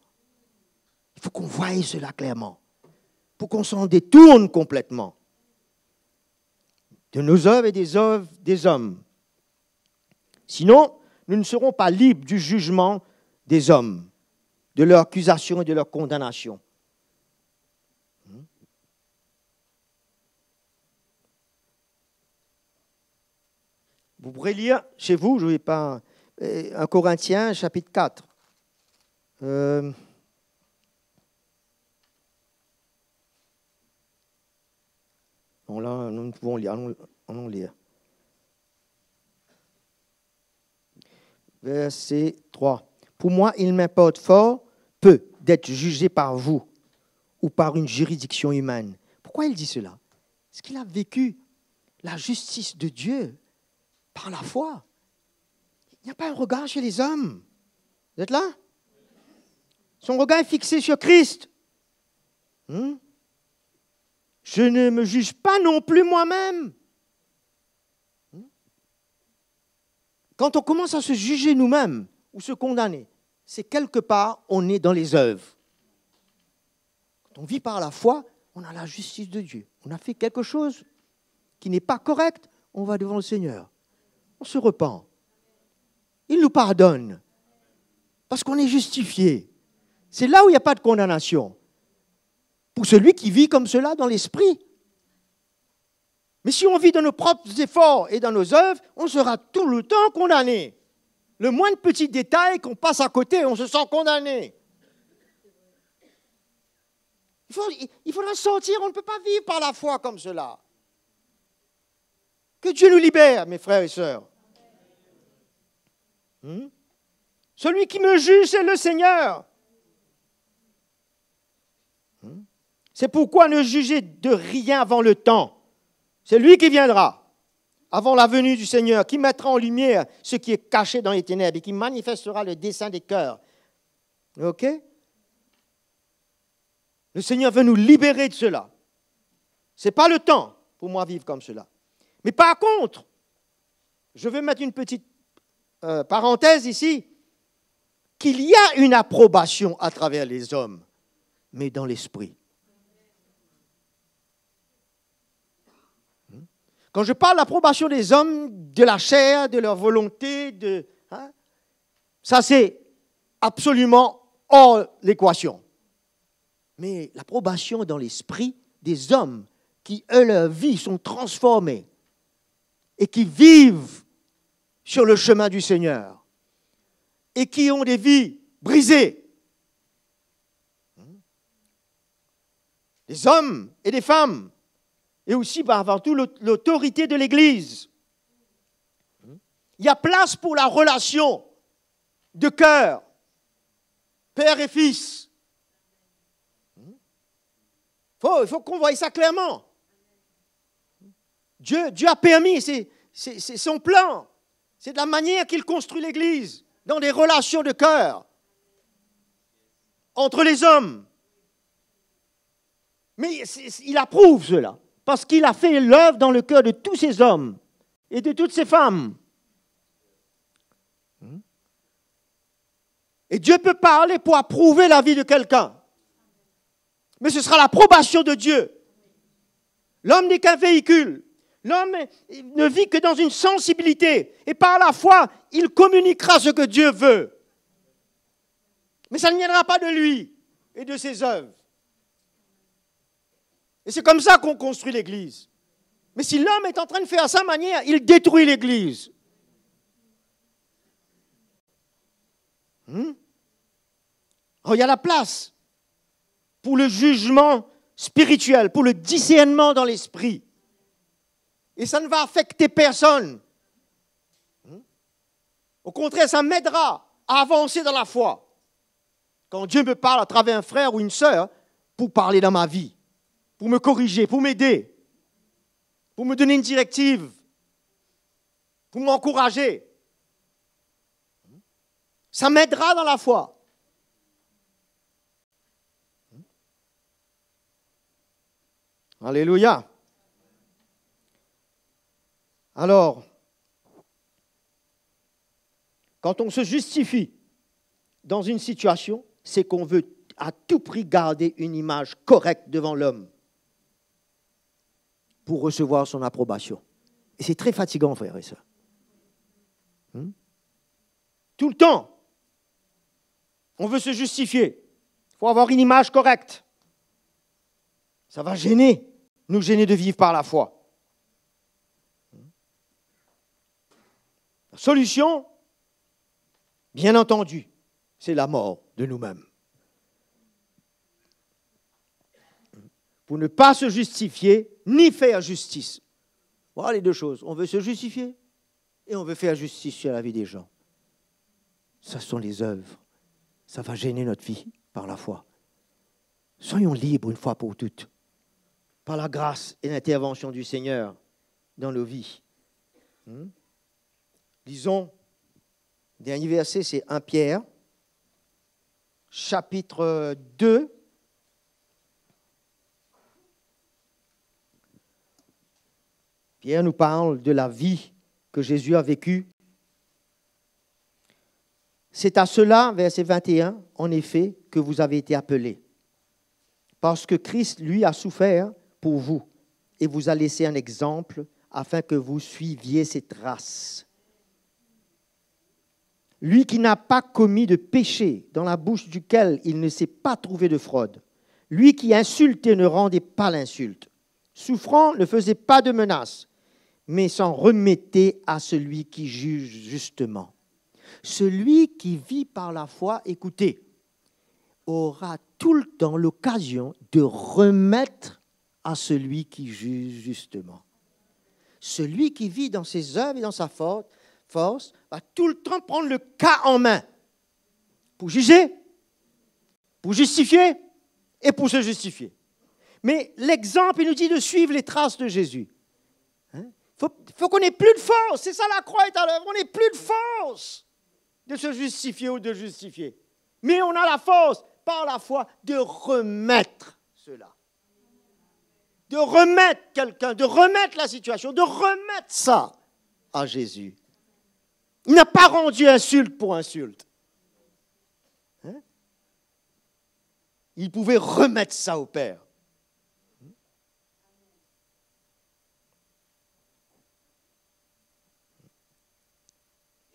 Il faut qu'on voie cela clairement, pour qu'on s'en détourne complètement de nos œuvres et des œuvres des hommes. Sinon, nous ne serons pas libres du jugement des hommes, de leur accusation et de leur condamnation. Vous pourrez lire chez vous, je ne vais pas, 1 Corinthiens, chapitre 4. Bon, là, nous pouvons lire, allons lire. Verset 3. Pour moi, il m'importe fort peu d'être jugé par vous ou par une juridiction humaine. Pourquoi il dit cela? Parce qu'il a vécu la justice de Dieu par la foi. Il n'y a pas un regard chez les hommes. Vous êtes là? Son regard est fixé sur Christ. Je ne me juge pas non plus moi-même. Quand on commence à se juger nous-mêmes ou se condamner, c'est quelque part, on est dans les œuvres. Quand on vit par la foi, on a la justice de Dieu. On a fait quelque chose qui n'est pas correct, on va devant le Seigneur. On se repent. Il nous pardonne. Parce qu'on est justifié. C'est là où il n'y a pas de condamnation. Pour celui qui vit comme cela dans l'esprit. Mais si on vit dans nos propres efforts et dans nos œuvres, on sera tout le temps condamné. Le moindre petit détail qu'on passe à côté, on se sent condamné. Il faudra sortir, on ne peut pas vivre par la foi comme cela. Que Dieu nous libère, mes frères et sœurs. Celui qui me juge, c'est le Seigneur. C'est pourquoi ne jugez de rien avant le temps. C'est lui qui viendra, avant la venue du Seigneur, qui mettra en lumière ce qui est caché dans les ténèbres et qui manifestera le dessein des cœurs. OK? Le Seigneur veut nous libérer de cela. Ce n'est pas le temps pour moi vivre comme cela. Mais par contre, je veux mettre une petite parenthèse ici, qu'il y a une approbation à travers les hommes, mais dans l'esprit. Quand je parle d'approbation des hommes, de la chair, de leur volonté, ça c'est absolument hors l'équation. Mais l'approbation dans l'esprit des hommes qui, eux, leur vie sont transformés et qui vivent sur le chemin du Seigneur et qui ont des vies brisées. Des hommes et des femmes. Et aussi, avant tout, l'autorité de l'Église. Il y a place pour la relation de cœur, père et fils. Il faut qu'on voie ça clairement. Dieu a permis, c'est son plan. C'est de la manière qu'il construit l'Église, dans des relations de cœur, entre les hommes. Mais il approuve cela, parce qu'il a fait l'œuvre dans le cœur de tous ces hommes et de toutes ces femmes. Et Dieu peut parler pour approuver la vie de quelqu'un. Mais ce sera l'approbation de Dieu. L'homme n'est qu'un véhicule. L'homme ne vit que dans une sensibilité. Et par la foi, il communiquera ce que Dieu veut. Mais ça ne viendra pas de lui et de ses œuvres. Et c'est comme ça qu'on construit l'Église. Mais si l'homme est en train de faire à sa manière, il détruit l'Église. Alors, il y a la place pour le jugement spirituel, pour le discernement dans l'esprit. Et ça ne va affecter personne. Au contraire, ça m'aidera à avancer dans la foi. Quand Dieu me parle à travers un frère ou une sœur, pour parler dans ma vie, pour me corriger, pour m'aider, pour me donner une directive, pour m'encourager. Ça m'aidera dans la foi. Alléluia. Alors, quand on se justifie dans une situation, c'est qu'on veut à tout prix garder une image correcte devant l'homme pour recevoir son approbation. Et c'est très fatigant, frères et sœurs. Tout le temps, on veut se justifier. Il faut avoir une image correcte. Ça va nous gêner de vivre par la foi. La solution, bien entendu, c'est la mort de nous-mêmes. Pour ne pas se justifier, ni faire justice. Voilà les deux choses. On veut se justifier et on veut faire justice sur la vie des gens. Ce sont les œuvres. Ça va gêner notre vie par la foi. Soyons libres une fois pour toutes, par la grâce et l'intervention du Seigneur dans nos vies. Lisons, le dernier verset, c'est 1 Pierre, chapitre 2. Pierre nous parle de la vie que Jésus a vécue. C'est à cela, verset 21, en effet, que vous avez été appelés. Parce que Christ, lui, a souffert pour vous et vous a laissé un exemple afin que vous suiviez ses traces. Lui qui n'a pas commis de péché, dans la bouche duquel il ne s'est pas trouvé de fraude. Lui qui insultait ne rendait pas l'insulte. Souffrant ne faisait pas de menaces, mais s'en remettait à celui qui juge justement. Celui qui vit par la foi, écoutez, aura tout le temps l'occasion de remettre à celui qui juge justement. Celui qui vit dans ses œuvres et dans sa force va tout le temps prendre le cas en main pour juger, pour justifier et pour se justifier. Mais l'exemple, il nous dit de suivre les traces de Jésus. Il faut qu'on n'ait plus de force. C'est ça, la croix est à l'œuvre. On n'ait plus de force de se justifier ou de justifier. Mais on a la force, par la foi, de remettre cela. De remettre quelqu'un, de remettre la situation, de remettre ça à Jésus. Il n'a pas rendu insulte pour insulte. Il pouvait remettre ça au Père.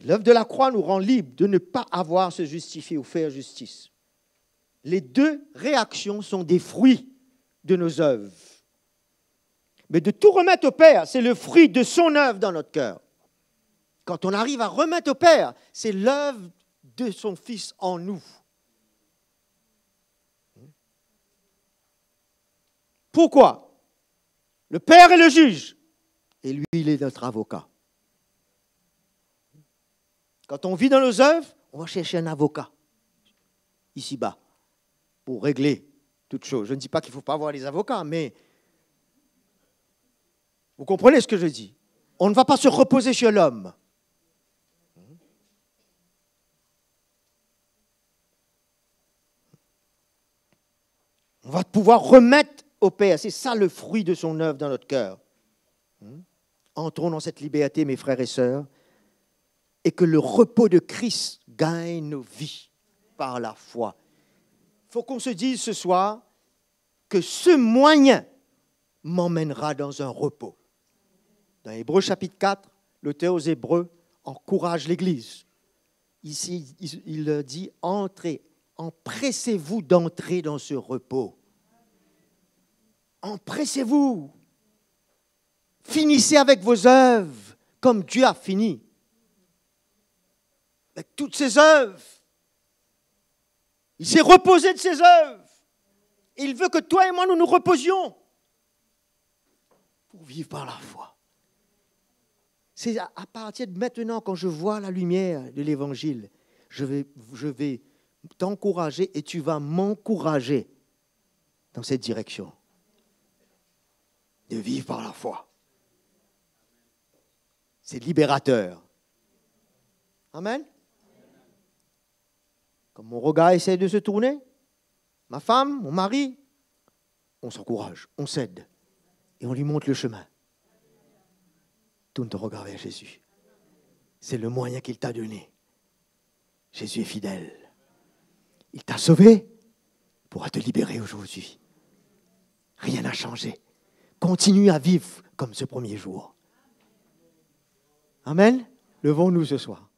L'œuvre de la croix nous rend libres de ne pas avoir à se justifier ou faire justice. Les deux réactions sont des fruits de nos œuvres. Mais de tout remettre au Père, c'est le fruit de son œuvre dans notre cœur. Quand on arrive à remettre au Père, c'est l'œuvre de son Fils en nous. Pourquoi? Le Père est le juge et lui, il est notre avocat. Quand on vit dans nos œuvres, on va chercher un avocat, ici-bas, pour régler toutes choses. Je ne dis pas qu'il ne faut pas avoir les avocats, mais vous comprenez ce que je dis. On ne va pas se reposer sur l'homme. On va pouvoir remettre au Père. C'est ça le fruit de son œuvre dans notre cœur. Entrons dans cette liberté, mes frères et sœurs, et que le repos de Christ gagne nos vies par la foi. Il faut qu'on se dise ce soir que ce moyen m'emmènera dans un repos. Dans Hébreux chapitre 4, l'auteur aux Hébreux encourage l'Église. Ici, il dit « Entrez, empressez-vous d'entrer dans ce repos. Empressez-vous. Finissez avec vos œuvres comme Dieu a fini. Avec toutes ses œuvres. Il s'est reposé de ses œuvres. Il veut que toi et moi, nous nous reposions pour vivre par la foi. C'est à partir de maintenant, quand je vois la lumière de l'Évangile, je vais t'encourager et tu vas m'encourager dans cette direction. De vivre par la foi. C'est libérateur. Amen. Quand mon regard essaie de se tourner, ma femme, mon mari, on s'encourage, on s'aide et on lui montre le chemin. Tourne ton regard vers Jésus. C'est le moyen qu'il t'a donné. Jésus est fidèle. Il t'a sauvé, il pourra te libérer aujourd'hui. Rien n'a changé. Continue à vivre comme ce premier jour. Amen. Levons-nous ce soir.